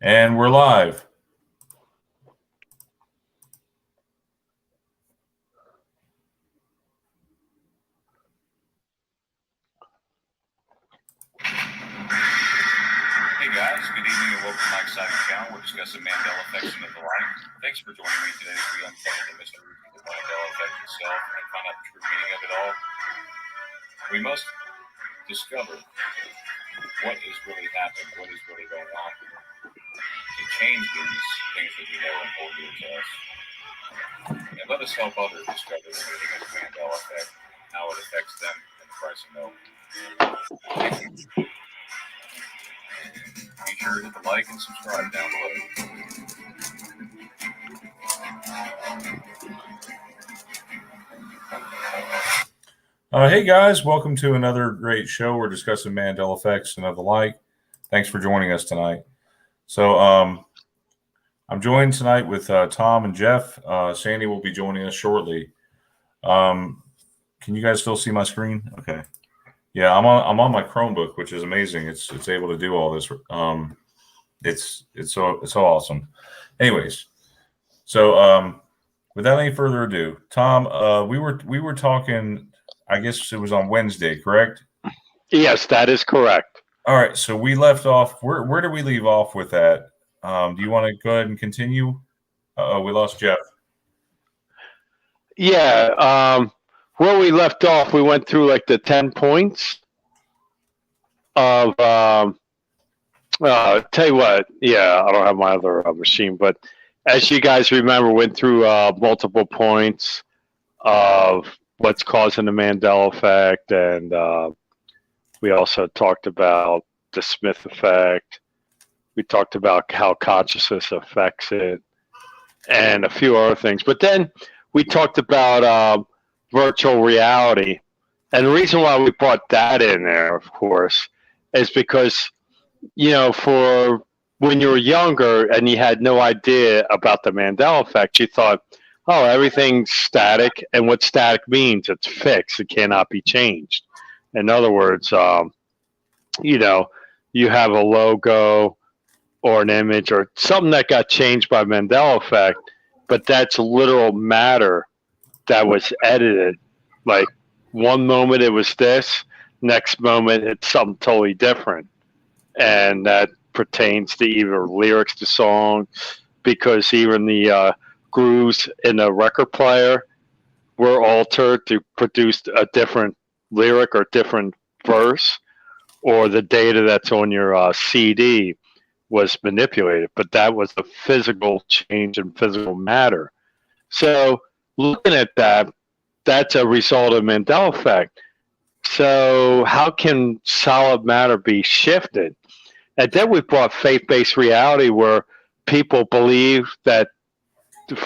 And we're live. Hey guys, good evening and welcome to my exciting channel. We're discussing Mandela effects and the like. Thanks for joining me today as we uncover the mystery of the Mandela effect itself and find out the true meaning of it all. We must discover what is really happening, what is really going on to change these things that we know and hold dear to us. And let us help others discover the meaning of the Mandela effect, how it affects them, and the price of milk. Be sure to hit the like and subscribe down below. Hey guys, welcome to another great show. We're discussing Mandela effects and of the like. Thanks for joining us tonight. So I'm joined tonight with Tom and Jeff. Sandy will be joining us shortly. Can you guys still see my screen? Okay. Yeah, I'm on my Chromebook, which is amazing. It's able to do all this. It's so awesome. Anyways, so without any further ado, Tom, we were talking. I guess it was on Wednesday, correct? Yes, that is correct. All right. So we left off. Where did we leave off with that? Do you want to go ahead and continue? We lost Jeff. Yeah. Where we left off, we went through like the 10 points of. Tell you what. Yeah, I don't have my other machine, but as you guys remember, went through multiple points of what's causing the Mandela effect, and we also talked about the Smith effect. We talked about how consciousness affects it, and a few other things. But then we talked about virtual reality, and the reason why we brought that in there, of course, is because for when you were younger and you had no idea about the Mandela effect, you thought, oh, everything's static, and what static means, it's fixed. It cannot be changed. In other words, you have a logo or an image or something that got changed by Mandela effect, but that's literal matter that was edited. Like one moment it was this, next moment it's something totally different. And that pertains to either lyrics to song, because even the grooves in the record player were altered to produce a different lyric or different verse, or the data that's on your CD was manipulated, but that was a physical change in physical matter. So looking at that, that's a result of Mandela effect. So how can solid matter be shifted? And then we brought faith-based reality, where people believe that the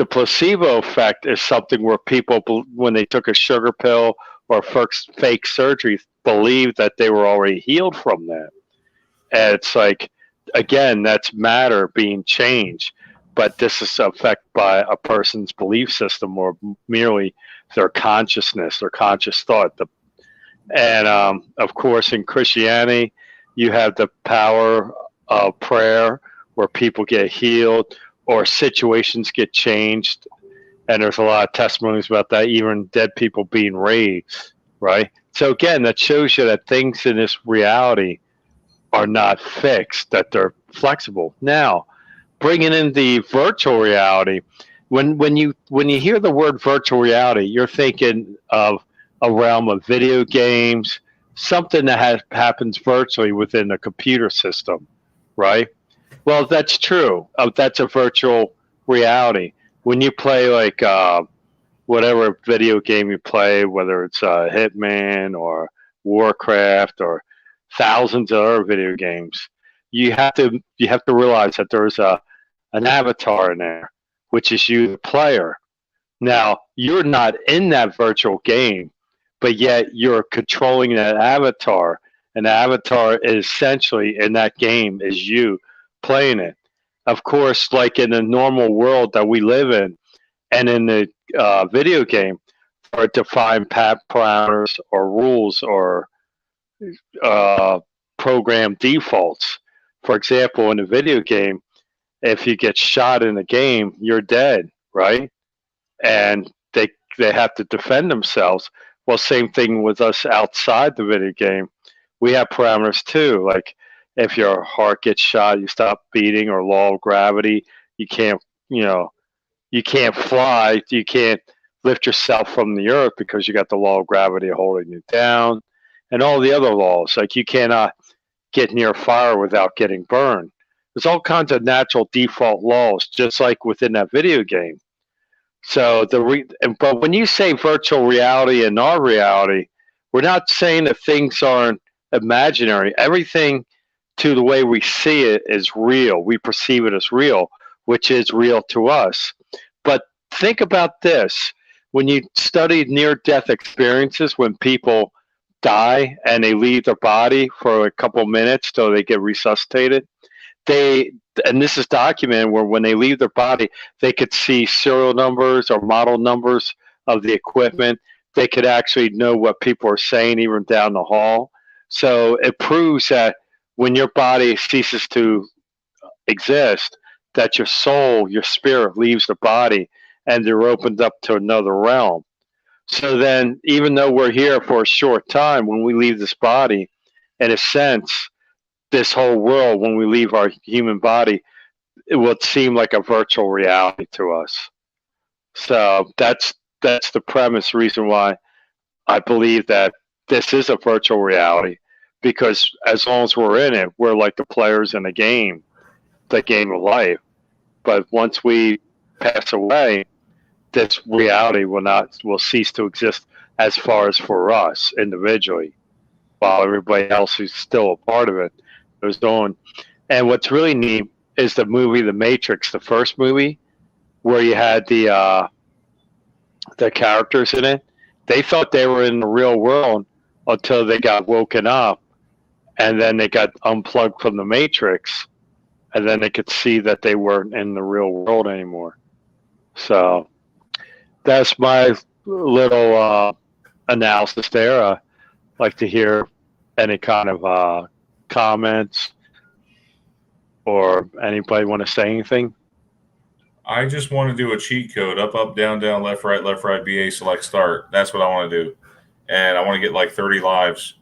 placebo effect is something where people, when they took a sugar pill or fake surgery, believe that they were already healed from that. And it's like, again, that's matter being changed, but this is affected by a person's belief system or merely their consciousness, their conscious thought. And of course, in Christianity, you have the power of prayer, where people get healed or situations get changed. And there's a lot of testimonies about that, even dead people being raised, right? So again, that shows you that things in this reality are not fixed, that they're flexible. Now, bringing in the virtual reality, when you hear the word virtual reality, you're thinking of a realm of video games, something that happens virtually within a computer system, right? Well, that's true. That's a virtual reality. When you play like whatever video game you play, whether it's Hitman or Warcraft or thousands of other video games, you have to realize that there's an avatar in there, which is you, the player. Now, you're not in that virtual game, but yet you're controlling that avatar, and the avatar is essentially in that game is you playing it. Of course, like in the normal world that we live in, and in the video game, for defined parameters or rules or program defaults. For example, in a video game, if you get shot in a game, you're dead, right? And they have to defend themselves. Well, same thing with us outside the video game. We have parameters too. Like if your heart gets shot, you stop beating, or law of gravity. You can't, you know, you can't fly. You can't lift yourself from the earth because you got the law of gravity holding you down, and all the other laws. Like you cannot get near fire without getting burned. There's all kinds of natural default laws, just like within that video game. So but when you say virtual reality and our reality, we're not saying that things aren't imaginary. Everything, to the way we see it, is real. We perceive it as real, which is real to us. But think about this. When you study near-death experiences, when people die and they leave their body for a couple minutes till they get resuscitated, and this is documented, where when they leave their body, they could see serial numbers or model numbers of the equipment. They could actually know what people are saying even down the hall. So it proves that when your body ceases to exist, that your soul, your spirit, leaves the body and they're opened up to another realm. So then, even though we're here for a short time, when we leave this body, in a sense, this whole world, when we leave our human body, it will seem like a virtual reality to us. So that's the premise, reason why I believe that this is a virtual reality, because as long as we're in it, we're like the players in the game of life. But once we pass away, this reality will cease to exist as far as for us individually, while everybody else who's still a part of it goes on. And what's really neat is the movie The Matrix, the first movie, where you had the characters in it. They thought they were in the real world until they got woken up, and then they got unplugged from the Matrix, and then they could see that they weren't in the real world anymore. So that's my little analysis there. I'd like to hear any kind of comments, or anybody want to say anything? I just want to do a cheat code: up, down, left, right, BA, select, start. That's what I want to do, and I want to get like 30 lives.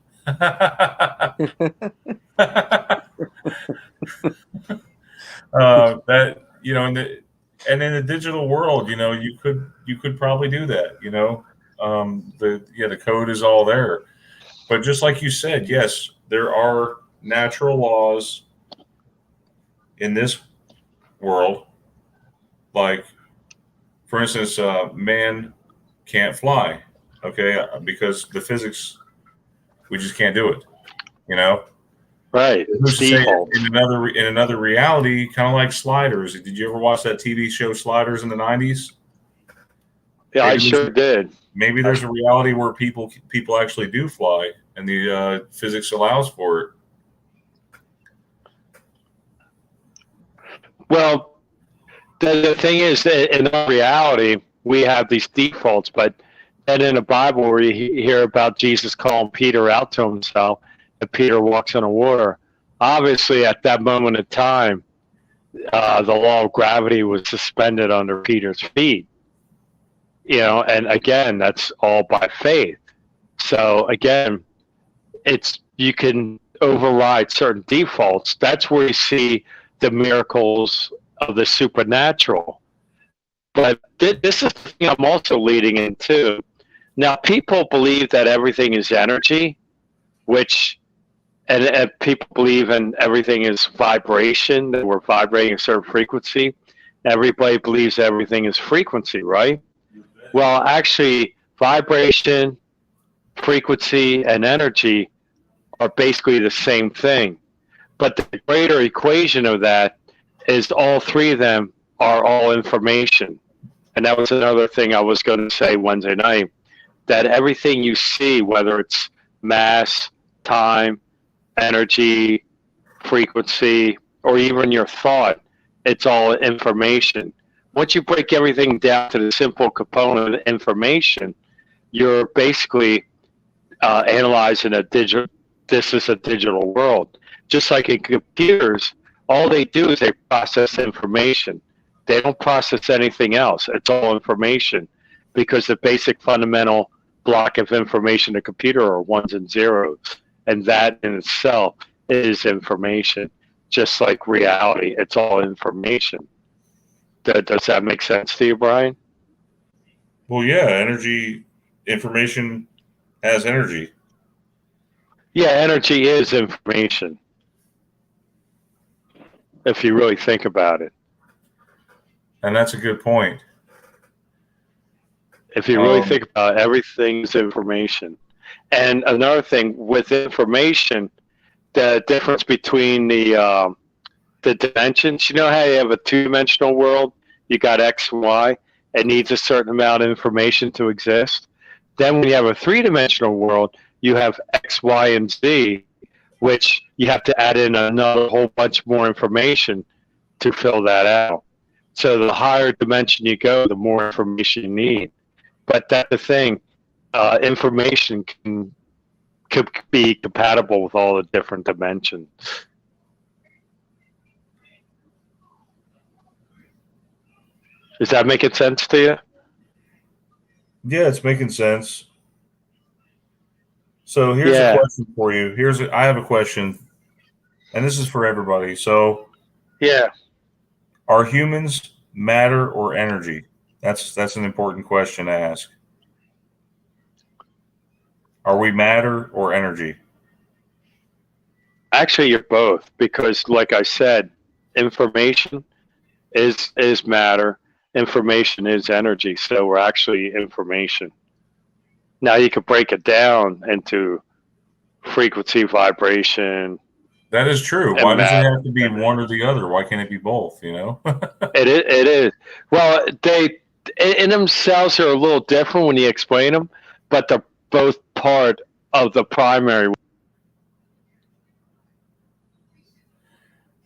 That, you know, and in the digital world, you know, you could probably do that. You know, the code is all there, but just like you said, yes, there are natural laws in this world. Like, for instance, man can't fly, okay, because the physics, we just can't do it, you know? Right. Who's to say in another reality, kind of like Sliders. Did you ever watch that TV show Sliders in the 90s? Yeah, I sure did. Maybe there's a reality where people actually do fly, and the physics allows for it. Well, the thing is that in our reality, we have these defaults, but then in the Bible, where you hear about Jesus calling Peter out to himself, and Peter walks on the water, obviously at that moment in time, the law of gravity was suspended under Peter's feet. You know, and again, that's all by faith. So again, you can override certain defaults. That's where you see the miracles of the supernatural. But this is the thing I'm also leading into. Now, people believe that everything is energy, and people believe in everything is vibration, that we're vibrating a certain frequency. Everybody believes everything is frequency, right? Well, actually, vibration, frequency, and energy are basically the same thing. But the greater equation of that is all three of them are all information. And that was another thing I was going to say Wednesday night, that everything you see, whether it's mass, time, energy, frequency, or even your thought, it's all information. Once you break everything down to the simple component of information, you're basically analyzing a this is a digital world. Just like in computers, all they do is they process information. They don't process anything else. It's all information because the basic fundamental block of information in a computer are ones and zeros. And that in itself is information. Just like reality, it's all information. Does that make sense to you, Brian? Well, yeah, energy, information has energy. Yeah, energy is information. If you really think about it. And that's a good point. If you really think about it, everything is information. And another thing with information, the difference between the dimensions, you know how you have a two-dimensional world, you got X, Y, it needs a certain amount of information to exist. Then when you have a three-dimensional world, you have X, Y, and Z, which you have to add in another whole bunch more information to fill that out. So the higher dimension you go, the more information you need. But that's the thing, information could be compatible with all the different dimensions. Is that making sense to you? Yeah, it's making sense. So here's a question for you. I have a question, and this is for everybody. So, yeah, are humans matter or energy? That's an important question to ask. Are we matter or energy? Actually, you're both, because like I said, information is matter, information is energy, so we're actually information. Now you could break it down into frequency, vibration. That is true. Why does it have to be one or the other? Why can't it be both, you know? It is. Well, they in themselves are a little different when you explain them, but they're both part of the primary.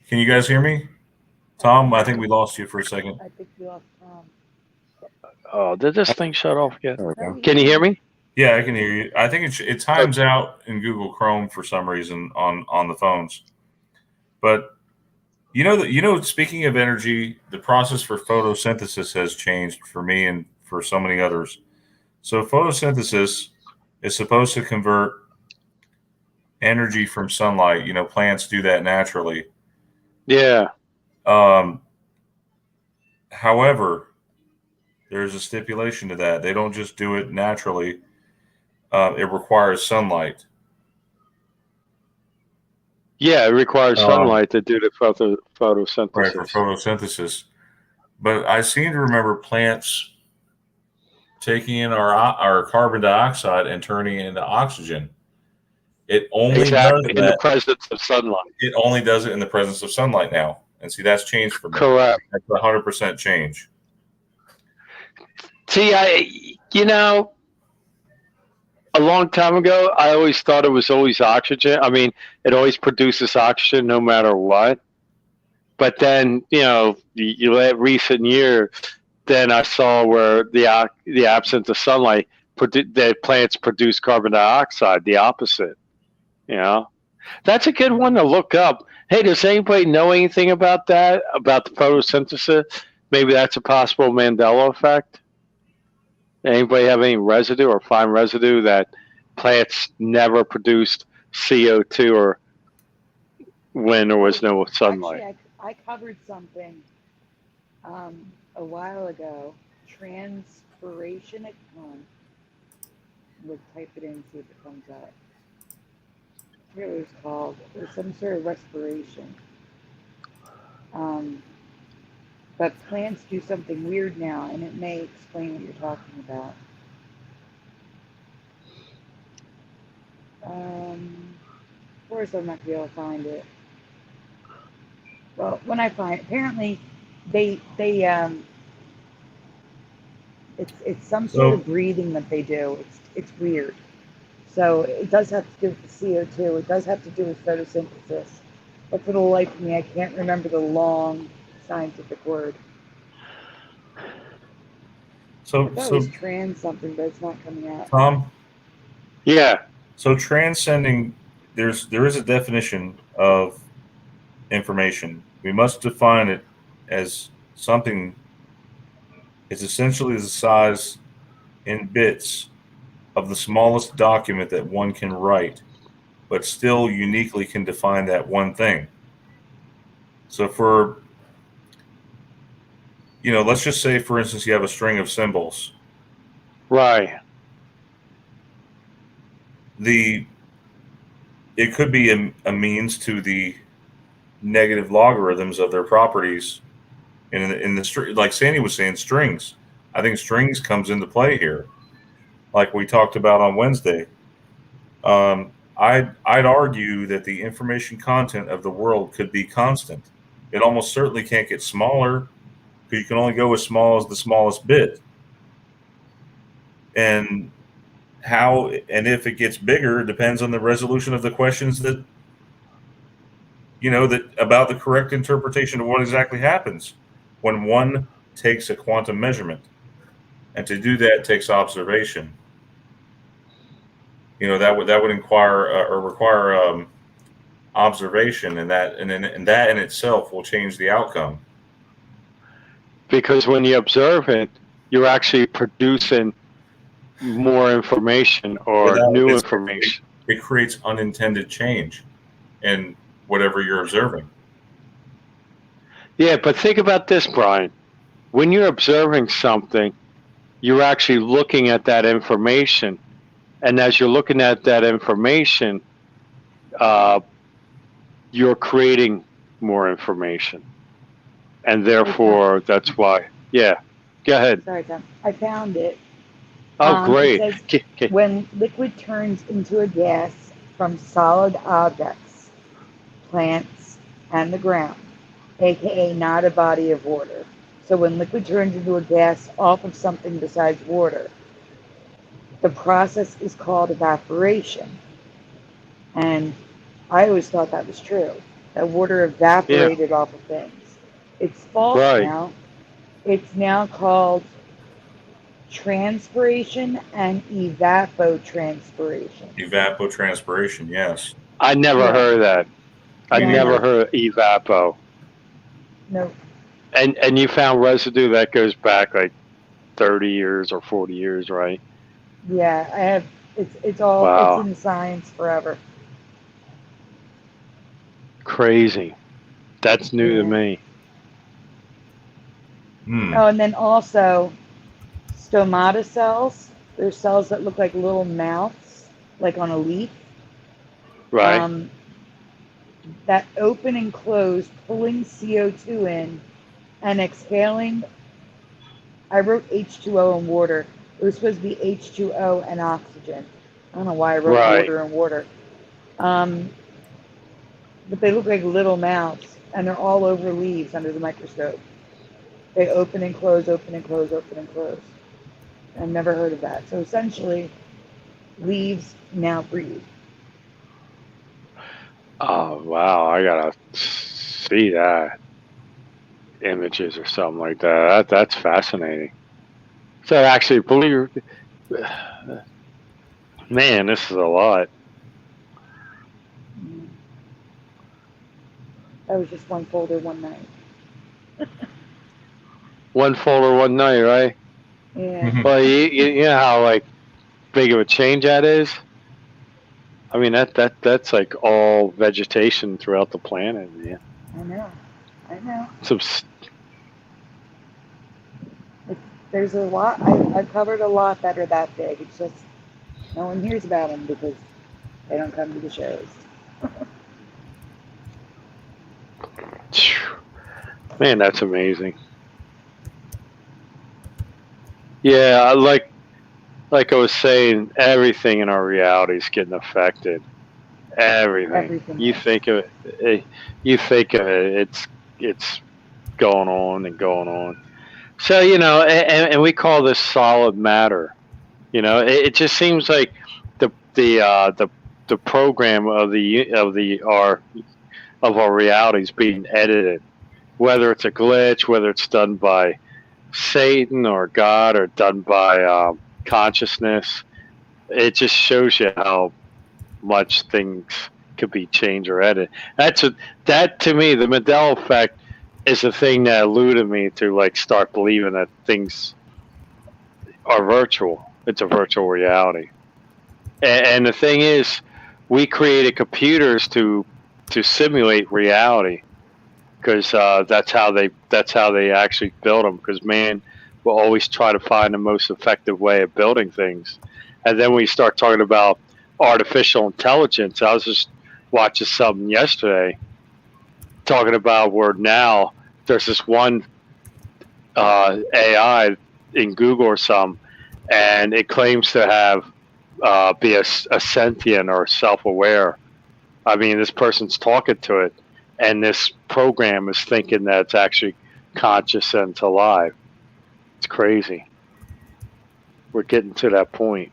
Can you guys hear me? Tom, I think we lost you for a second. I think we lost Tom. Oh, did this thing shut off again? There we go. Can you hear me? Yeah, I can hear you. I think it times out in Google Chrome for some reason on the phones. But speaking of energy, the process for photosynthesis has changed for me and for so many others. So photosynthesis is supposed to convert energy from sunlight. You know, plants do that naturally. Yeah. However, there's a stipulation to that. They don't just do it naturally. It requires sunlight. Yeah, it requires sunlight to do the photosynthesis. Right, for photosynthesis. But I seem to remember plants taking in our carbon dioxide and turning it into oxygen. It only does that in the presence of sunlight. It only does it in the presence of sunlight now. And see, that's changed for me. Correct. That's 100% change. See, a long time ago, I always thought it was always oxygen. I mean, it always produces oxygen no matter what. But then, you let recent years, then I saw where the absence of sunlight, the plants produce carbon dioxide, the opposite. That's a good one to look up. Hey, does anybody know anything about that, about the photosynthesis? Maybe that's a possible Mandela effect. Anybody have any residue or fine residue that plants never produced CO2 or when there was no sunlight? Actually, I covered something a while ago. Transpiration. We'll type it in, see if it comes up. I forget what it was called. It was some sort of respiration. But plants do something weird now, and it may explain what you're talking about. Of course, I'm not going to be able to find it. Well, when I find it, apparently it's some sort of breathing that they do. It's weird. So it does have to do with the CO2. It does have to do with photosynthesis. But for the life of me, I can't remember the long scientific word. So it was trans something, but it's not coming out. Tom? Yeah. So transcending there is a definition of information. We must define it as something. It's essentially the size in bits of the smallest document that one can write, but still uniquely can define that one thing. So let's just say, for instance, you have a string of symbols. Right. It could be a means to the negative logarithms of their properties in the like Sandy was saying, strings. I think strings comes into play here, like we talked about on Wednesday. I'd argue that the information content of the world could be constant. It almost certainly can't get smaller, because you can only go as small as the smallest bit. And if it gets bigger depends on the resolution of the questions that about the correct interpretation of what exactly happens when one takes a quantum measurement. And to do that takes observation. That would require observation, and that in itself will change the outcome. Because when you observe it, you're actually producing more information or new information. It creates unintended change in whatever you're observing. Yeah, but think about this, Brian. When you're observing something, you're actually looking at that information. And as you're looking at that information, you're creating more information. And therefore, that's why. Yeah. Go ahead. Sorry, Tom. I found it. Oh, great. It says, when liquid turns into a gas from solid objects, plants, and the ground, aka not a body of water. So when liquid turns into a gas off of something besides water, the process is called evaporation. And I always thought that was true, that water evaporated off of things. It's false now. It's now called transpiration and evapotranspiration. Evapotranspiration, yes. I never heard of that. I never heard of evapo. No. And you found residue that goes back like 30 years or 40 years, right? Yeah, I have. It's all. It's in science forever. Crazy. That's new to me. Oh, and then also stomata cells. They're cells that look like little mouths, like on a leaf. Right. That open and close, pulling CO2 in and exhaling. I wrote H2O and water. It was supposed to be H2O and oxygen. I don't know why I wrote water and water. But they look like little mouths, and they're all over leaves under the microscope. They open and close, open and close, open and close. I've never heard of that. So essentially, leaves now breathe. Oh, wow. I got to see that. Images or something like that. That's fascinating. So actually, believe, man, this is a lot. That was just one folder one night. One folder one night, right? Yeah. Well, you know how like big of a change that is. I mean that's like all vegetation throughout the planet. Yeah. I know. There's a lot. I've covered a lot that are that big. It's just no one hears about them because they don't come to the shows. Man, that's amazing. Yeah, like I was saying, everything in our reality is getting affected. Everything. You think of it. It's going on and going on. So and we call this solid matter. It just seems like the program of our reality is being edited. Whether it's a glitch, whether it's done by Satan or God or done by consciousness, it just shows you how much things could be changed or edited. That to me, the Mandela effect is the thing that eluded me to like start believing that things are virtual. It's a virtual reality. And the thing is, we created computers to simulate reality because that's how they actually build them. Because man will always try to find the most effective way of building things. And then we start talking about artificial intelligence. I was just watching something yesterday talking about where now there's this one AI in Google or some, and it claims to have be a sentient or self-aware. I mean, this person's talking to it, and this program is thinking that it's actually conscious and it's alive. It's crazy. We're getting to that point.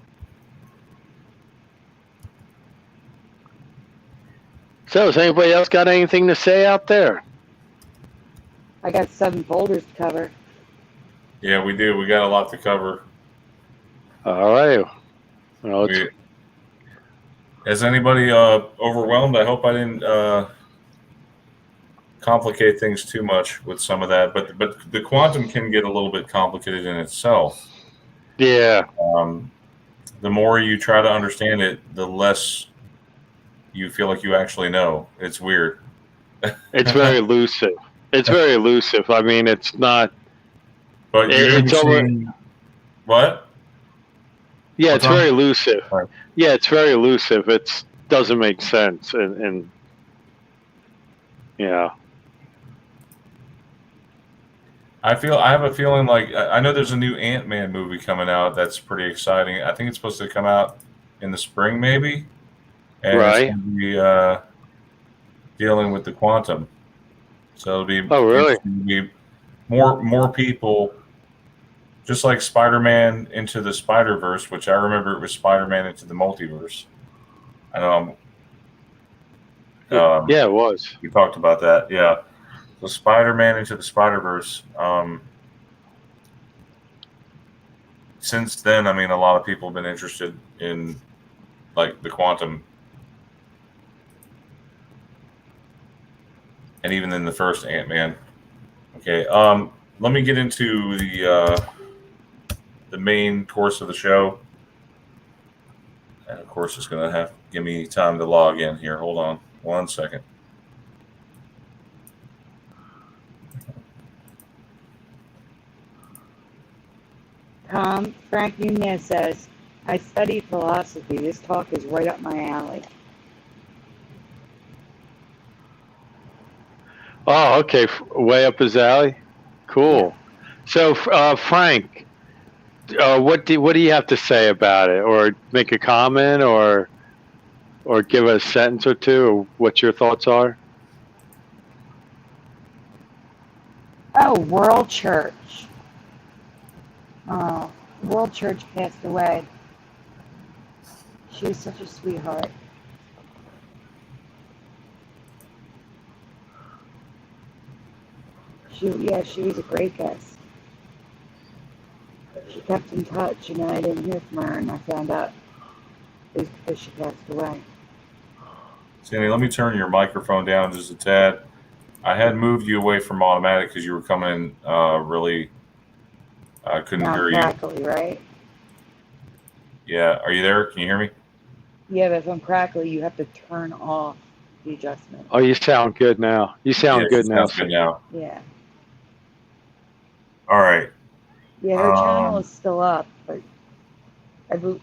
So, has anybody else got anything to say out there? I got 7 folders to cover. Yeah, we do. We got a lot to cover. All right. Well, is anybody overwhelmed? I hope I didn't complicate things too much with some of that. But the quantum can get a little bit complicated in itself. Yeah. The more you try to understand it, the less you feel like you actually know. It's weird. It's very elusive. It's very elusive. I mean, it's not. But it's over. What? Yeah, What's it's very elusive. Right. Yeah, it's very elusive. It doesn't make sense, and yeah. I have a feeling like I know there's a new Ant-Man movie coming out that's pretty exciting. I think it's supposed to come out in the spring, maybe. And right. It's going to be dealing with the quantum. So it'll be more people, just like Spider-Man Into the Spider-Verse, which I remember it was Spider-Man Into the Multiverse. I know. Yeah, it was. We talked about that. Yeah. So Spider-Man Into the Spider-Verse. Since then, I mean, a lot of people have been interested in like the quantum. And even in the first Ant-Man. Okay, let me get into the main course of the show. And of course, it's going to have to give me time to log in here. Hold on 1 second. Frank Nunez says, I study philosophy. This talk is right up my alley. Oh, okay. Way up his alley. Cool. So, Frank, what do you have to say about it, or make a comment, or give a sentence or two, or what your thoughts are? Oh, World Church. Oh, World Church passed away. She was such a sweetheart. She was a great guest. She kept in touch, and I didn't hear from her, and I found out it was because she passed away. Sandy, let me turn your microphone down just a tad. I had moved you away from automatic because you were coming in really. I couldn't hear you. Crackly, right? Yeah, are you there? Can you hear me? Yeah, but if I'm crackly, you have to turn off the adjustment. Oh, you sound good now. You sound good now. Sounds good now. Yeah. All right. Yeah, her channel is still up, but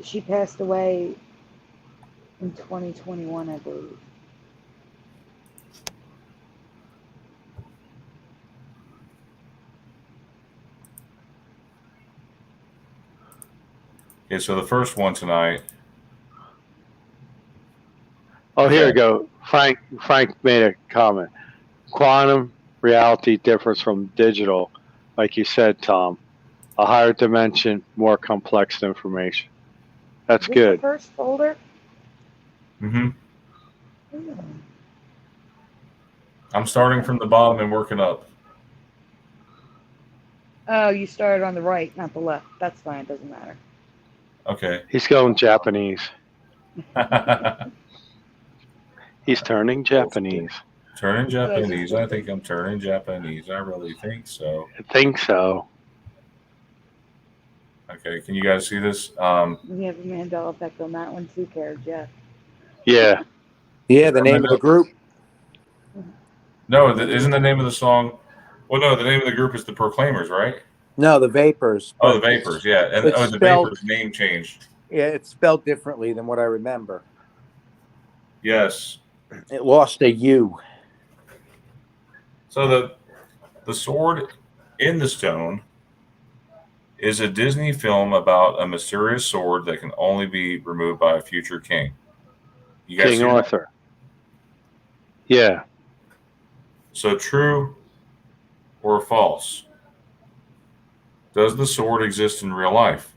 she passed away in 2021, I believe. Okay, so the first one tonight. Oh, here we go. Frank made a comment. Quantum reality differs from digital, like you said, Tom. A higher dimension, more complex information. That's good. The first folder? Mm-hmm. I'm starting from the bottom and working up. Oh, you started on the right, not the left. That's fine. It doesn't matter. Okay. He's going Japanese. He's turning Japanese. Turning Japanese. I think I'm turning Japanese. I really think so. I think so. Okay, can you guys see this? We have a Mandela effect on that one too, Jeff. Yeah. Yeah, the name of the group. No, isn't the name of the song? Well, no, the name of the group is the Proclaimers, right? No, the Vapors. Oh, the Vapors, yeah. And it's the spelled- Vapors name changed. Yeah, it's spelled differently than what I remember. Yes. It lost a U. So the Sword in the Stone is a Disney film about a mysterious sword that can only be removed by a future king. You guys King see that? Arthur. Yeah. So true or false? Does the sword exist in real life?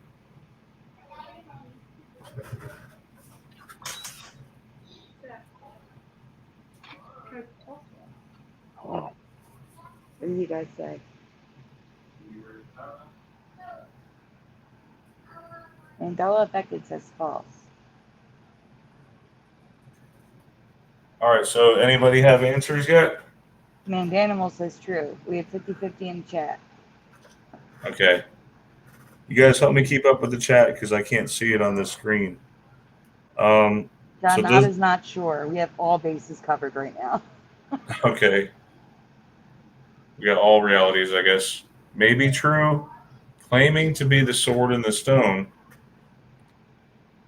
Oh. What do you guys say? Mandela effect, it says false. All right, so anybody have answers yet? Mandanimal says true. We have 50-50 in the chat. Okay. You guys help me keep up with the chat because I can't see it on this screen. John So Knott is not sure. We have all bases covered right now. Okay. We got all realities, I guess. Maybe true. Claiming to be the sword in the stone.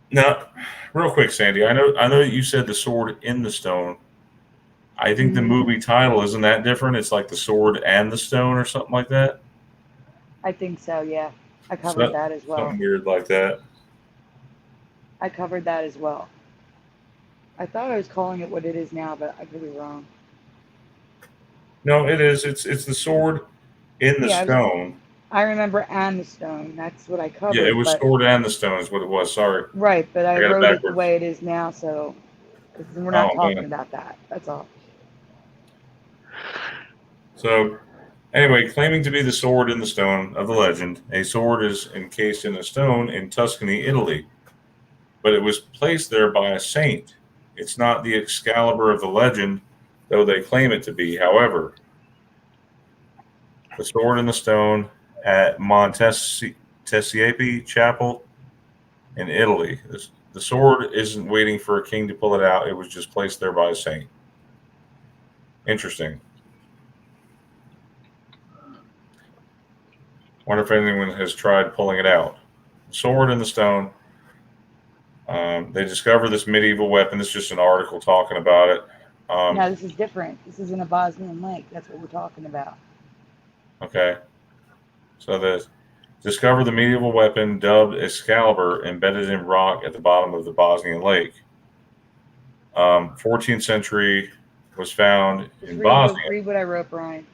Now, real quick, Sandy, I know that you said the sword in the stone. I think the movie title, isn't that different? It's like the sword and the stone or something like that. I think so, yeah. I covered that as well. Something weird like that. I covered that as well. I thought I was calling it what it is now, but I could be wrong. No, it is. It's the sword in the stone. I remember and the stone. That's what I covered. Yeah, it was sword and the stone is what it was. Sorry. Right, but I got wrote it it the way it is now, so we're not talking about that. That's all. So, anyway, claiming to be the sword in the stone of the legend, a sword is encased in a stone in Tuscany, Italy, but it was placed there by a saint. It's not the Excalibur of the legend, though they claim it to be. However, the sword in the stone at Montesiepe Chapel in Italy. The sword isn't waiting for a king to pull it out. It was just placed there by a saint. Interesting. Wonder if anyone has tried pulling it out. Sword in the stone. They discover this medieval weapon. This is just an article talking about it. No, this is different. This is in a Bosnian lake. That's what we're talking about. Okay. So they discover the medieval weapon dubbed Excalibur embedded in rock at the bottom of the Bosnian lake. 14th century was found in Bosnia. Read what I wrote, Brian.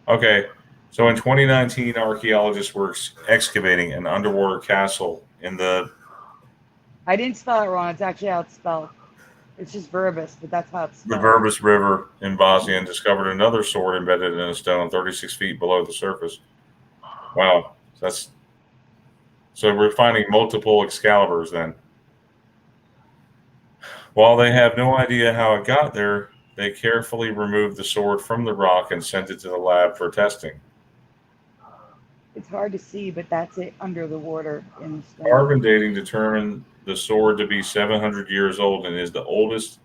Okay. So in 2019, archaeologists were excavating an underwater castle in the... I didn't spell it wrong. It's actually how it's spelled. It's just Verbis, but that's how it's spelled. The Verbis River in Bosnia and discovered another sword embedded in a stone 36 feet below the surface. Wow. So we're finding multiple Excaliburs then. While they have no idea how it got there, they carefully removed the sword from the rock and sent it to the lab for testing. It's hard to see, but that's it under the water in the stone. Carbon dating determined the sword to be 700 years old and is the oldest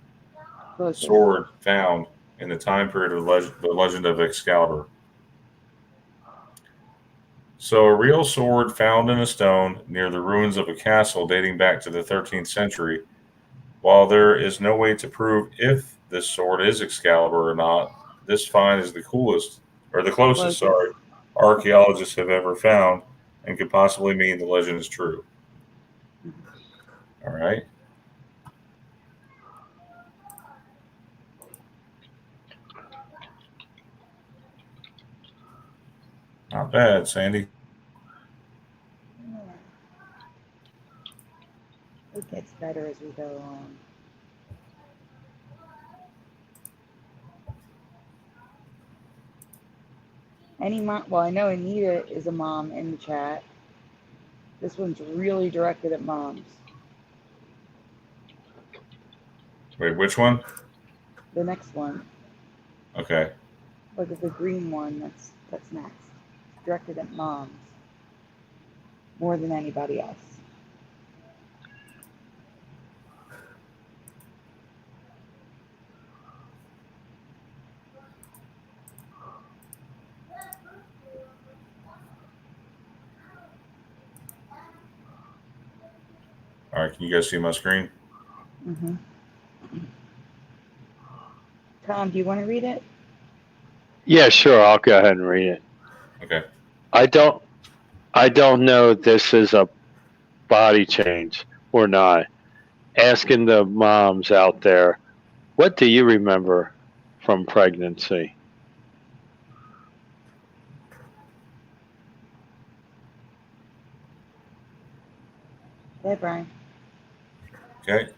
sword found in the time period of the legend of Excalibur. So a real sword found in a stone near the ruins of a castle dating back to the 13th century. While there is no way to prove if this sword is Excalibur or not, this find is the closest archaeologists have ever found and could possibly mean the legend is true. All right. Not bad, Sandy. It gets better as we go along. Well, I know Anita is a mom in the chat. This one's really directed at moms. Wait, which one? The next one. Okay. Look at the green one. That's next. It's directed at moms more than anybody else. All right. Can you guys see my screen? Mm-hmm. Tom, do you want to read it? Yeah, sure. I'll go ahead and read it. Okay. I don't know if this is a body change or not. Asking the moms out there, what do you remember from pregnancy? Hey, Brian. Okay.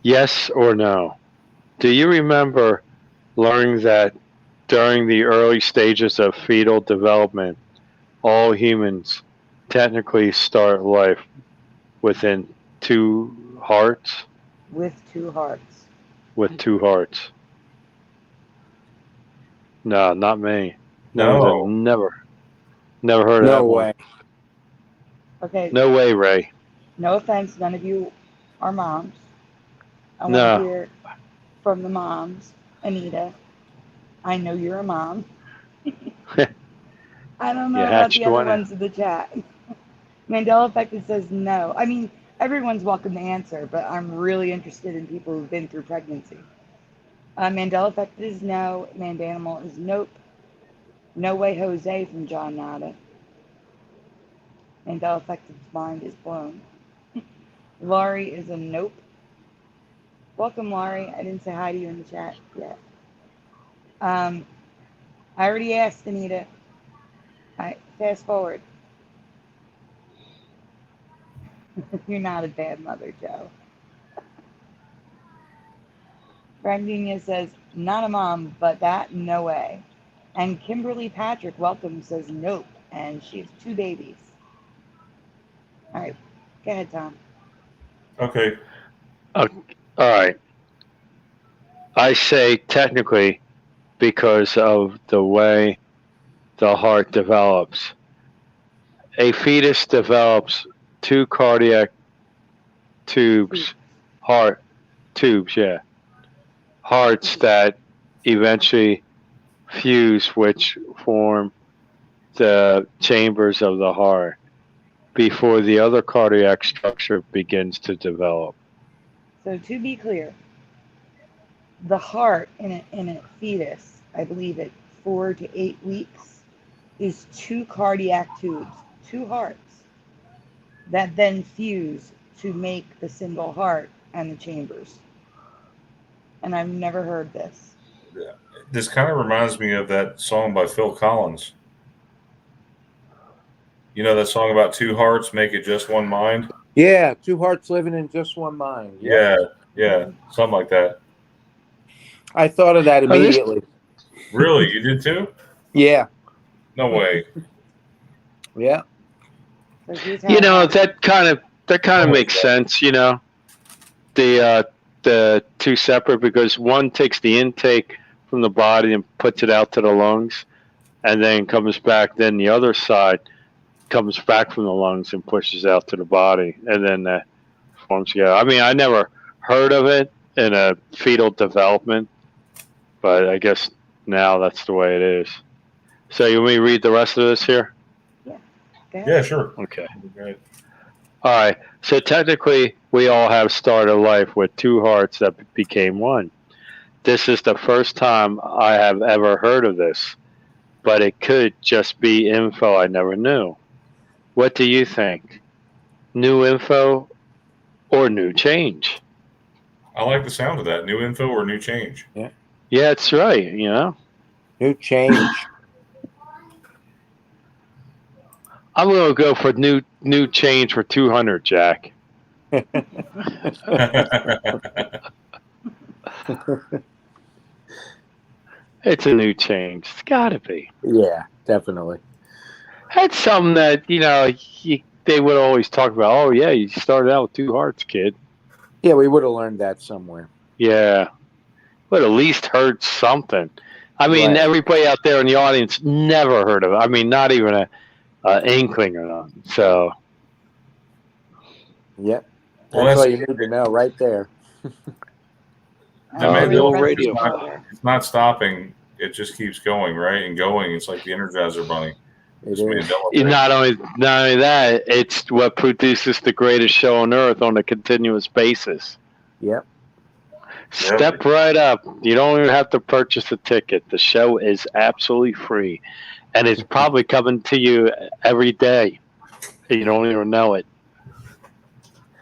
Yes or no? Do you remember learning that during the early stages of fetal development, all humans technically start life within two hearts? With two hearts. With two hearts. No, not me. No. Never heard of that No one. way. Okay. No way, Ray. No offense. None of you are moms. I want No. to hear from the moms. Anita, I know you're a mom. I don't know You about hatched the other one out. ones in the chat. Mandela Effect says no. I mean, everyone's welcome to answer, but I'm really interested in people who've been through pregnancy. Mandela Effect is no. Mandanimal is nope. No way Jose from John Nada. Mandela Effective's mind is blown. Laurie is a nope. Welcome, Laurie. I didn't say hi to you in the chat yet. I already asked, Anita. All right, fast forward. You're not a bad mother, Joe. Brandina says, not a mom, but that, no way. And Kimberly Patrick, welcome, says nope. And she has 2 babies. All right, go ahead, Tom. Okay. All right. I say technically because of the way the heart develops. A fetus develops 2 cardiac tubes, heart tubes, yeah. Hearts that eventually fuse, which form the chambers of the heart before the other cardiac structure begins to develop. So to be clear, the heart in a fetus, I believe at 4 to 8 weeks, is 2 cardiac tubes, 2 hearts, that then fuse to make the single heart and the chambers. And I've never heard this. This kind of reminds me of that song by Phil Collins. You know that song about 2 hearts make it just one mind? Yeah, 2 hearts living in just one mind. Yep. Yeah, something like that. I thought of that immediately. Really? You did too? Yeah. No way. Yeah. So here's how You it know, happens. that kind of Oh, makes okay. sense, you know. The 2 separate, because one takes the intake from the body and puts it out to the lungs and then comes back, then the other side comes back from the lungs and pushes out to the body, and then that forms together. I mean, I never heard of it in a fetal development, but I guess now that's the way it is. So you want me to read the rest of this here? Yeah. Go ahead. Yeah, sure. Okay. Great. All right. So technically, we all have started life with 2 hearts that became one. This is the first time I have ever heard of this, but it could just be info I never knew. What do you think? New info or new change? I like the sound of that. New info or new change? Yeah, that's right. You know, New change. I'm gonna go for new change for 200, Jack. It's a new change. It's gotta be. Yeah, definitely. That's something that they would always talk about. Oh yeah, you started out with 2 hearts, kid. Yeah, we would have learned that somewhere. Yeah. But at least heard something. I mean, Right. everybody out there in the audience never heard of it. I mean, not even a inkling or nothing. So, Yep. Well, That's all that's you need to know right there. the Oh, the Mandela old effect radio. it's not stopping. It just keeps going, right? And going. It's like the Energizer Bunny. It This is. Mandela effect. Not only that, it's what produces the greatest show on earth on a continuous basis. Yep. Step right up. You don't even have to purchase a ticket. The show is absolutely free, and it's probably coming to you every day. You don't even know it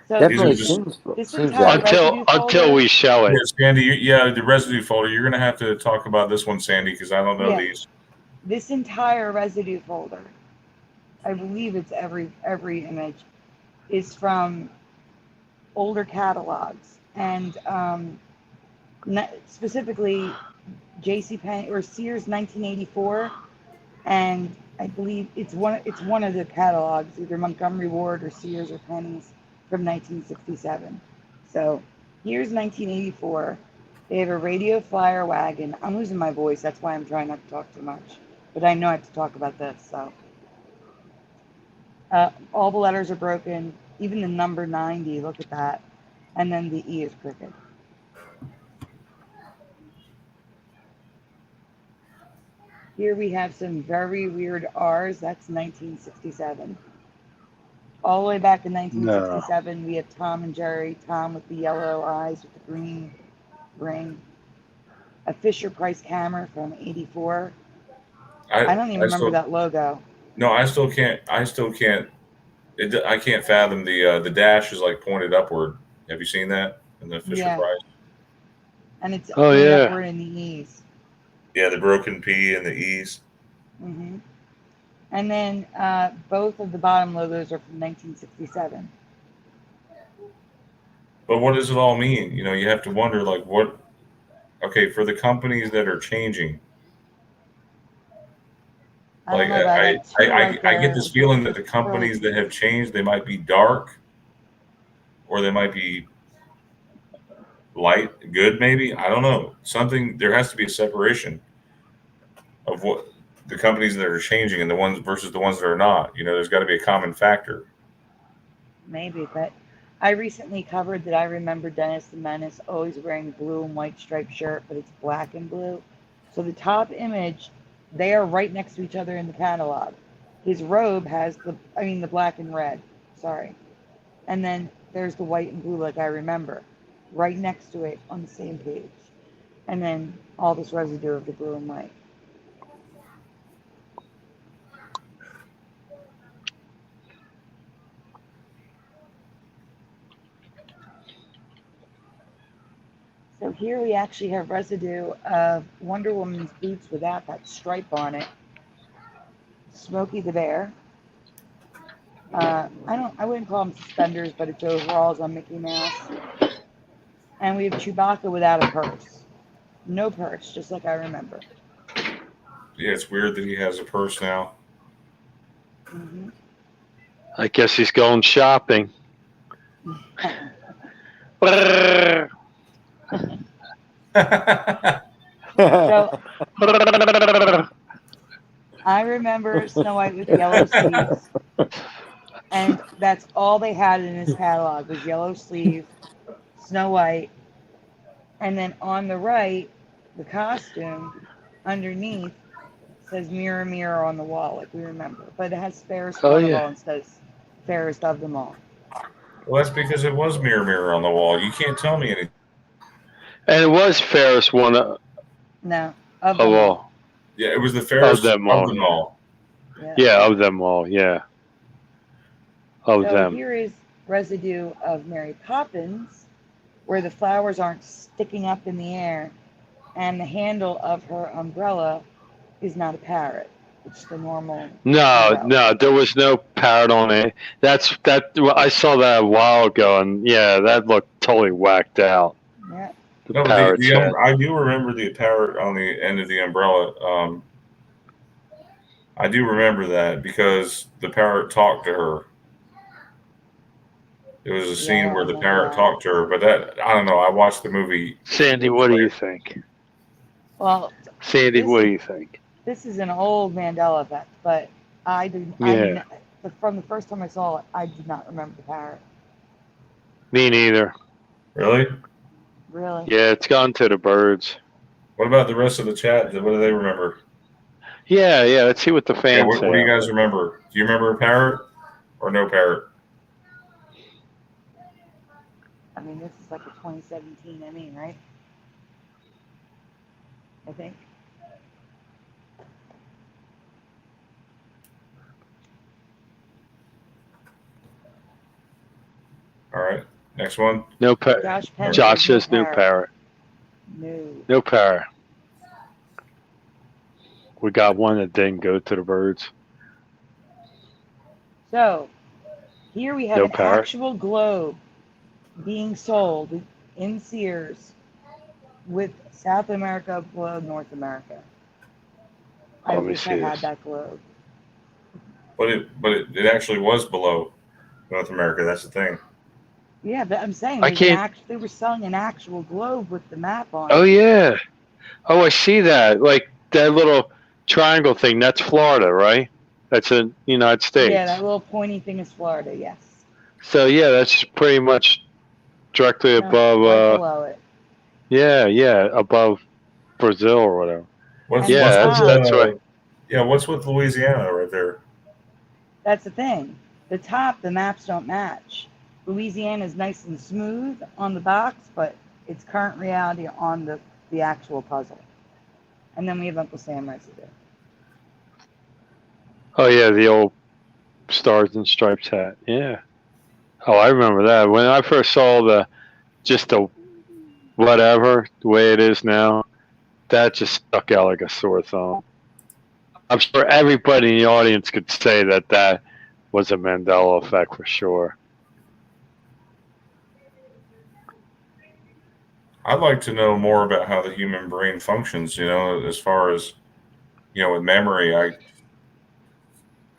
So Definitely just- seems this that. entire residue until we show Yeah, it. Sandy. The residue folder. You're going to have to talk about this one, Sandy, because I don't know Yeah. these. This entire residue folder, I believe it's every image, is from older catalogs, and specifically JCPenney or Sears 1984, and I believe it's one of the catalogs, either Montgomery Ward or Sears or Penney's from 1967. So here's 1984. They have a radio flyer wagon. I'm losing my voice. That's why I'm trying not to talk too much. But I know I have to talk about this. So all the letters are broken. Even the number 90. Look at that. And then the E is crooked. Here we have some very weird R's. That's 1967. All the way back in 1967, we have Tom and Jerry. Tom with the yellow eyes with the green ring. A Fisher Price camera from '84. I don't even remember that logo. No, I still can't. I can't fathom the dash is like pointed upward. Have you seen that in the Fisher Price? And it's pointed upward in the E's. Yeah, the broken P and the E's. Mm-hmm. And then both of the bottom logos are from 1967. But what does it all mean? You have to wonder, like, what? Okay, for the companies that are changing, like I get this feeling that the companies that have changed, they might be dark, or they might be light, good, maybe. I don't know. Something, there has to be a separation of what the companies that are changing and the ones versus the ones that are not. There's got to be a common factor. Maybe, but I recently covered that I remember Dennis the Menace always wearing blue and white striped shirt, but it's black and blue. So the top image, they are right next to each other in the catalog. His robe has the black and red, sorry. And then there's the white and blue like I remember, right next to it on the same page. And then all this residue of the blue and white. So here we actually have residue of Wonder Woman's boots without that stripe on it. Smokey the Bear. I wouldn't call them suspenders, but it's overalls on Mickey Mouse. And we have Chewbacca without a purse. No purse, just like I remember. Yeah, it's weird that he has a purse now. Mm-hmm. I guess he's going shopping. So I remember Snow White with yellow sleeves, and that's all they had in his catalog was yellow sleeve, Snow White, and then on the right, the costume underneath says "Mirror, Mirror on the Wall," like we remember, but it has fairest one of all instead of fairest of them all. Well, that's because it was Mirror, Mirror on the Wall. You can't tell me anything. And it was fairest one of all. Yeah, it was the fairest of them all. Yeah, of them all. Yeah. Of them. Here is residue of Mary Poppins, where the flowers aren't sticking up in the air, and the handle of her umbrella is not a parrot. It's the normal. No, there was no parrot on it. I saw that a while ago, and yeah, that looked totally whacked out. Yeah. I do remember the parrot on the end of the umbrella. I do remember that because the parrot talked to her. It was a Yeah, I scene don't where the remember parrot that. talked to her, but that I don't know. I watched the movie. Sandy, what do you think? Well, Sandy, this what do is you think? this is an old Mandela effect, but Yeah, from the first time I saw it, I did not remember the parrot. me neither. Really? Really. Yeah, it's gone to the birds. What about the rest of the chat? What do they remember? Yeah. Let's see what the Yeah, fans what do say. you guys remember? Do you remember a parrot or no parrot? I mean, this is like a 2017 Emmy, right? I think. All right, next one. No parrot. Josh Penn Josh says says no parrot. No. No parrot. We got one that didn't go to the birds. So here we have No an parrot. actual globe being sold in Sears with South America below North America. I Let me wish I see had this. that globe. But it actually was below North America. That's the thing. Yeah, but I'm saying I can't. they were selling an actual globe with the map on Oh it. yeah. Oh, I see that. Like that little triangle thing. That's Florida, right? That's in United States. Yeah, that little pointy thing is Florida, yes. So yeah, that's pretty much directly No, above. right below it. Yeah, above Brazil or whatever. What's And the Yeah, with top, that's right. what's with Louisiana right there? that's the thing. The top, the maps don't match. Louisiana is nice and smooth on the box, but it's current reality on the actual puzzle. And then we have Uncle Sam residue. Oh yeah, the old Stars and Stripes hat. Yeah. Oh, I remember that. When I first saw the whatever the way it is now, that just stuck out like a sore thumb. I'm sure everybody in the audience could say that was a Mandela effect for sure. I'd like to know more about how the human brain functions. As far as with memory,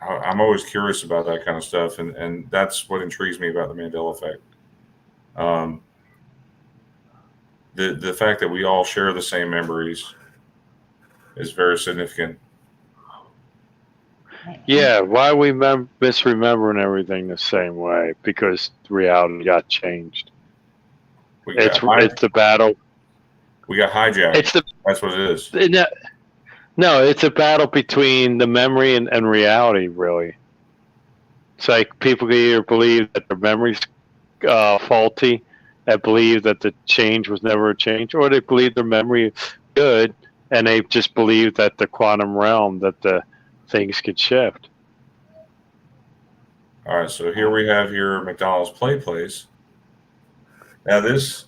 I'm always curious about that kind of stuff, and that's what intrigues me about the Mandela effect. Um, the fact that we all share the same memories is very significant. Yeah, why are we misremembering everything the same way? Because reality got changed. It's the battle. We got hijacked. That's what it is. No, it's a battle between the memory and reality, really. It's like people can either believe that their memory's faulty and believe that the change was never a change, or they believe their memory is good and they just believe that the quantum realm, that the things could shift. All right, so here we have McDonald's Play Place. Now this